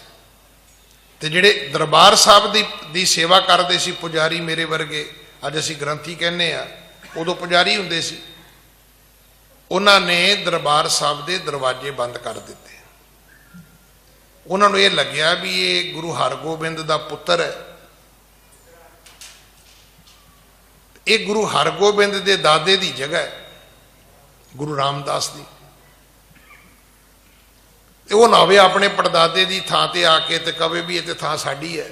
ਤੇ ਜਿਹੜੇ ਦਰਬਾਰ ਸਾਹਿਬ ਦੀ ਸੇਵਾ ਕਰਦੇ ਸੀ ਪੁਜਾਰੀ ਮੇਰੇ ਵਰਗੇ, ਅੱਜ ਅਸੀਂ ਗ੍ਰੰਥੀ ਕਹਿੰਦੇ ਆ, ਉਦੋਂ ਪੁਜਾਰੀ ਹੁੰਦੇ ਸੀ। ਉਹਨਾਂ ਨੇ ਦਰਬਾਰ ਸਾਹਿਬ ਦੇ ਦਰਵਾਜ਼ੇ ਬੰਦ ਕਰ ਦਿੱਤੇ। ਉਹਨਾਂ ਨੂੰ ਇਹ ਲੱਗਿਆ ਵੀ ਇਹ ਗੁਰੂ ਹਰਗੋਬਿੰਦ ਦਾ ਪੁੱਤਰ ਹੈ, ਇਹ ਗੁਰੂ ਹਰਗੋਬਿੰਦ ਦੇ ਦਾਦੇ ਦੀ ਜਗ੍ਹਾ ਹੈ, ਗੁਰੂ ਰਾਮਦਾਸ ਦੀ। ਤੇ ਉਹ ਨਾ ਹੋਵੇ ਆਪਣੇ ਪੜਦਾਦੇ ਦੀ ਥਾਂ ਤੇ ਆ ਕੇ ਤੇ ਕਵੇ ਵੀ ਇਹ ਤੇ ਥਾਂ ਸਾਡੀ ਹੈ।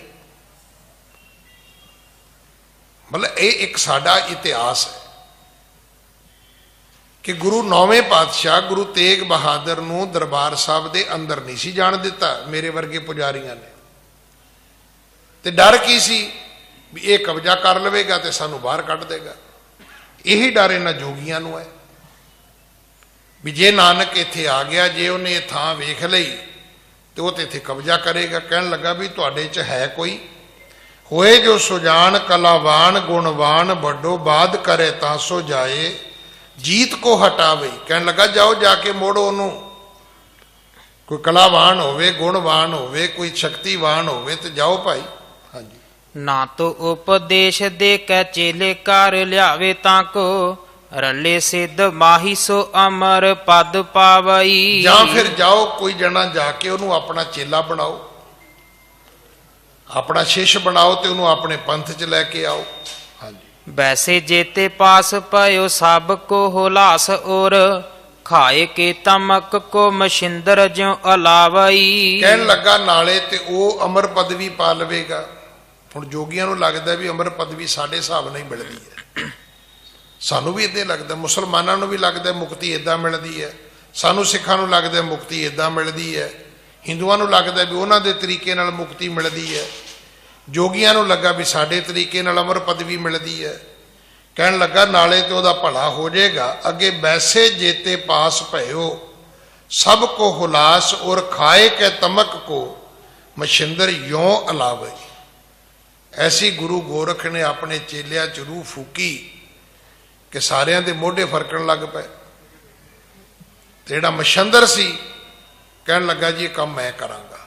ਮਤਲਬ ਇਹ ਇੱਕ ਸਾਡਾ ਇਤਿਹਾਸ ਹੈ ਕਿ ਗੁਰੂ 9ਵੇਂ ਪਾਤਸ਼ਾਹ ਗੁਰੂ ਤੇਗ ਬਹਾਦਰ ਨੂੰ ਦਰਬਾਰ ਸਾਹਿਬ ਦੇ ਅੰਦਰ ਨਹੀਂ ਸੀ ਜਾਣ ਦਿੱਤਾ ਮੇਰੇ ਵਰਗੇ ਪੁਜਾਰੀਆਂ ਨੇ। ਤੇ ਡਰ ਕੀ ਸੀ ਵੀ ਇਹ ਕਬਜ਼ਾ ਕਰ ਲਵੇਗਾ ਤੇ ਸਾਨੂੰ ਬਾਹਰ ਕੱਢ ਦੇਗਾ। ਇਹੀ ਡਰ ਇਹਨਾਂ ਜੋਗੀਆਂ ਨੂੰ ਹੈ ਵੀ ਜੇ ਨਾਨਕ ਇੱਥੇ ਆ ਗਿਆ, ਜੇ ਉਹਨੇ ਇਹ ਥਾਂ ਵੇਖ ਲਈ ਤੇ ਉਹ ਤੇ ਇੱਥੇ ਕਬਜ਼ਾ ਕਰੇਗਾ। ਕਹਿਣ ਲੱਗਾ ਵੀ ਤੁਹਾਡੇ 'ਚ ਹੈ ਕੋਈ ਹੋਏ ਜੋ ਸੁਜਾਨ ਕਲਾਵਾਨ ਗੁਣਵਾਨ ਵੱਡੋ ਬਾਦ ਕਰੇ ਤਾਂ ਸੋ ਜਾਏ ਜੀਤ ਕੋ ਹਟਾਵੇ। ਕਹਿਣ ਲੱਗਾ ਜਾਓ ਜਾ ਕੇ ਮੋੜੋ ਉਹਨੂੰ। ਕੋਈ ਕਲਾਵਾਨ ਹੋਵੇ, ਗੁਣਵਾਨ ਹੋਵੇ, ਕੋਈ ਸ਼ਕਤੀਵਾਨ ਹੋਵੇ ਤੇ ਜਾਓ ਭਾਈ। ਹਾਂਜੀ। ਨਾ ਤੋ ਉਪਦੇਸ਼ ਦੇ ਕੈ ਚੇਲੇ ਕਰ ਲਿਆਵੇ ਤਾਂ ਕੋ ਰੱਲੇ ਸਿੱਧ ਮਾਹੀ ਸੋ ਅਮਰ ਪਦ ਪਾਵਈ। ਜਾਂ ਫਿਰ ਜਾਓ ਕੋਈ ਜਣਾ ਜਾ ਕੇ ਉਹਨੂੰ ਆਪਣਾ ਚੇਲਾ ਬਣਾਓ, ਆਪਣਾ ਸ਼ਿਸ਼ ਬਣਾਓ ਤੇ ਉਹਨੂੰ ਆਪਣੇ ਪੰਥ 'ਚ ਲੈ ਕੇ ਆਓ। ਹਾਂਜੀ। ਵੈਸੇ ਜੇਤੇ ਪਾਸ ਪਇਓ ਸਭ ਕੋ ਹੁਲਾਸ ਔਰ ਖਾਏ ਕੇ ਤਮਕ ਕੋ ਮਸ਼ਿੰਦਰ ਜਿਉ ਅਲਾਵਈ। ਕਹਿਣ ਲੱਗਾ ਨਾਲੇ ਤੇ ਉਹ ਅਮਰ ਪਦਵੀ ਪਾ ਲਵੇਗਾ। ਹੁਣ ਜੋਗੀਆਂ ਨੂੰ ਲੱਗਦਾ ਵੀ ਅਮਰ ਪਦਵੀ ਸਾਡੇ ਹਿਸਾਬ ਨਾਲ ਹੀ ਮਿਲਦੀ ਹੈ, ਸਾਨੂੰ ਵੀ ਇੱਦਾਂ ਲੱਗਦਾ, ਮੁਸਲਮਾਨਾਂ ਨੂੰ ਵੀ ਲੱਗਦਾ ਮੁਕਤੀ ਇੱਦਾਂ ਮਿਲਦੀ ਹੈ, ਸਾਨੂੰ ਸਿੱਖਾਂ ਨੂੰ ਲੱਗਦਾ ਮੁਕਤੀ ਇੱਦਾਂ ਮਿਲਦੀ ਹੈ, ਹਿੰਦੂਆਂ ਨੂੰ ਲੱਗਦਾ ਵੀ ਉਹਨਾਂ ਦੇ ਤਰੀਕੇ ਨਾਲ ਮੁਕਤੀ ਮਿਲਦੀ ਹੈ, ਜੋਗੀਆਂ ਨੂੰ ਲੱਗਾ ਵੀ ਸਾਡੇ ਤਰੀਕੇ ਨਾਲ ਅਮਰ ਪਦਵੀ ਮਿਲਦੀ ਹੈ। ਕਹਿਣ ਲੱਗਾ ਨਾਲੇ ਤੇ ਉਹਦਾ ਭਲਾ ਹੋ ਜਾਏਗਾ। ਅੱਗੇ ਵੈਸੇ ਜੇਤੇ ਪਾਸ ਭਇਓ ਸਭ ਕੋ ਹੁਲਾਸ ਔਰ ਖਾਏ ਕੇ ਤਮਕ ਕੋ ਮਸ਼ਿੰਦਰ ਯੋਂ ਅਲਾਵੇ। ਐਸੀ ਗੁਰੂ ਗੋਰਖ ਨੇ ਆਪਣੇ ਚੇਲਿਆਂ 'ਚ ਰੂਹ ਫੂਕੀ ਕਿ ਸਾਰਿਆਂ ਦੇ ਮੋਢੇ ਫਰਕਣ ਲੱਗ ਪਏ। ਤੇ ਜਿਹੜਾ ਮਸ਼ੰਦਰ ਸੀ ਕਹਿਣ ਲੱਗਾ ਜੀ ਇਹ ਕੰਮ ਮੈਂ ਕਰਾਂਗਾ,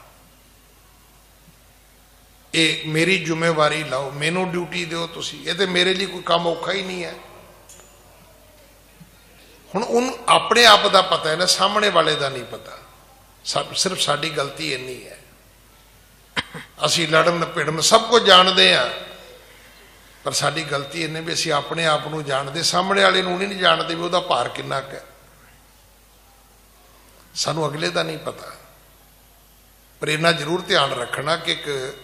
ਇਹ ਮੇਰੀ ਜ਼ਿੰਮੇਵਾਰੀ ਲਾਓ, ਮੈਨੂੰ ਡਿਊਟੀ ਦਿਓ ਤੁਸੀਂ, ਇਹ ਤੇ ਮੇਰੇ ਲਈ ਕੋਈ ਕੰਮ ਔਖਾ ਹੀ ਨਹੀਂ ਹੈ। ਹੁਣ ਉਹਨੂੰ ਆਪਣੇ ਆਪ ਦਾ ਪਤਾ ਹੈ ਨਾ, ਸਾਹਮਣੇ ਵਾਲੇ ਦਾ ਨਹੀਂ ਪਤਾ। ਸਿਰਫ ਸਾਡੀ ਗਲਤੀ ਇੰਨੀ ਹੈ, ਅਸੀਂ ਲੜਨ ਭਿੜਨ ਸਭ ਕੁਝ ਜਾਣਦੇ ਹਾਂ, ਪਰ ਸਾਡੀ ਗਲਤੀ ਇੰਨੀ ਵੀ ਅਸੀਂ ਆਪਣੇ ਆਪ ਨੂੰ ਜਾਣਦੇ, ਸਾਹਮਣੇ ਵਾਲੇ ਨੂੰ ਨਹੀਂ ਜਾਣਦੇ ਵੀ ਉਹਦਾ ਭਾਰ ਕਿੰਨਾ ਕੁ ਹੈ। ਸਾਨੂੰ ਅਗਲੇ ਦਾ ਨਹੀਂ ਪਤਾ। ਪਰ ਇਹਨਾਂ ਜ਼ਰੂਰ ਧਿਆਨ ਰੱਖਣਾ ਕਿ ਇੱਕ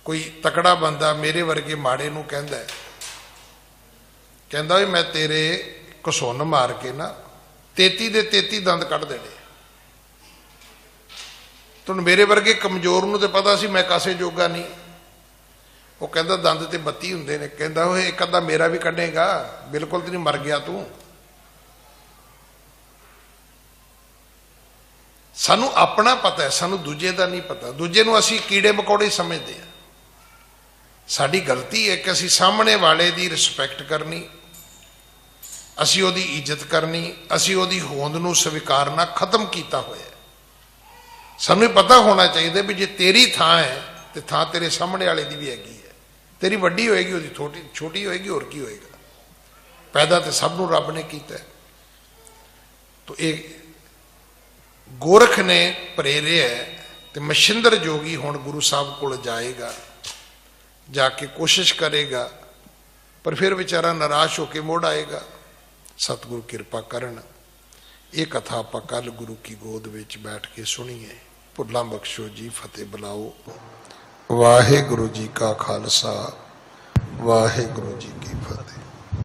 ਕੋਈ ਤਕੜਾ ਬੰਦਾ ਮੇਰੇ ਵਰਗੇ ਮਾੜੇ ਨੂੰ ਕਹਿੰਦਾ ਵੀ ਮੈਂ ਤੇਰੇ ਘਸੁੰਨ ਮਾਰ ਕੇ ਨਾ 33 ਦੇ 33 ਦੰਦ ਕੱਢ ਦੇਣੇ। ਤੁਹਾਨੂੰ ਮੇਰੇ ਵਰਗੇ ਕਮਜ਼ੋਰ ਨੂੰ ਤੇ ਪਤਾ ਸੀ ਮੈਂ ਕਾਸੇ ਜੋਗਾ ਨਹੀਂ। ਉਹ ਕਹਿੰਦਾ ਦੰਦ ਤੇ 32 ਹੁੰਦੇ ਨੇ। ਕਹਿੰਦਾ ਉਹ ਇੱਕ ਅੱਧਾ ਮੇਰਾ ਵੀ ਕੱਢੇਗਾ, ਬਿਲਕੁਲ ਤੇ ਨਹੀਂ ਮਰ ਗਿਆ ਤੂੰ। ਸਾਨੂੰ ਆਪਣਾ ਪਤਾ ਹੈ, ਸਾਨੂੰ ਦੂਜੇ ਦਾ ਨਹੀਂ ਪਤਾ। ਦੂਜੇ ਨੂੰ ਅਸੀਂ ਕੀੜੇ ਮਕੌੜੇ ਸਮਝਦੇ ਹਾਂ। ਸਾਡੀ ਗਲਤੀ ਹੈ ਕਿ ਅਸੀਂ ਸਾਹਮਣੇ ਵਾਲੇ ਦੀ ਰਿਸਪੈਕਟ ਕਰਨੀ, ਅਸੀਂ ਉਹਦੀ ਇੱਜ਼ਤ ਕਰਨੀ, ਅਸੀਂ ਉਹਦੀ ਹੋਂਦ ਨੂੰ ਸਵੀਕਾਰਨਾ ਖਤਮ ਕੀਤਾ ਹੋਇਆ। ਸਾਨੂੰ ਪਤਾ ਹੋਣਾ ਚਾਹੀਦਾ ਵੀ ਜੇ ਤੇਰੀ ਥਾਂ ਹੈ ਤੇ ਥਾਂ ਤੇਰੇ ਸਾਹਮਣੇ ਵਾਲੇ ਦੀ ਵੀ ਹੈਗੀ ਹੈ। ਤੇਰੀ ਵੱਡੀ ਹੋਏਗੀ, ਉਹਦੀ ਛੋਟੀ ਹੋਏਗੀ, ਹੋਰ ਕੀ ਹੋਏਗਾ। ਪੈਦਾ ਤੇ ਸਭ ਨੂੰ ਰੱਬ ਨੇ ਕੀਤਾ। ਤੋ ਇਹ ਗੋਰਖ ਨੇ ਪ੍ਰੇਰਿਆ ਤੇ ਮਸ਼ਿੰਦਰ ਜੋਗੀ ਹੁਣ ਗੁਰੂ ਸਾਹਿਬ ਕੋਲ ਜਾਏਗਾ, ਜਾ ਕੇ ਕੋਸ਼ਿਸ਼ ਕਰੇਗਾ, ਪਰ ਫਿਰ ਵਿਚਾਰਾ ਨਿਰਾਸ਼ ਹੋ ਕੇ ਮੁੜ ਆਏਗਾ। ਸਤਿਗੁਰੂ ਕਿਰਪਾ ਕਰਨ। ਇਹ ਕਥਾ ਆਪਾਂ ਕੱਲ ਗੁਰੂ ਕੀ ਗੋਦ ਵਿੱਚ ਬੈਠ ਕੇ ਸੁਣੀਏ। ਭੁੱਲਾਂ ਬਖਸ਼ੋ ਜੀ, ਫਤਿਹ ਬੁਲਾਓ। ਵਾਹਿਗੁਰੂ ਜੀ ਕਾ ਖਾਲਸਾ, ਵਾਹਿਗੁਰੂ ਜੀ ਕੀ ਫਤਿਹ।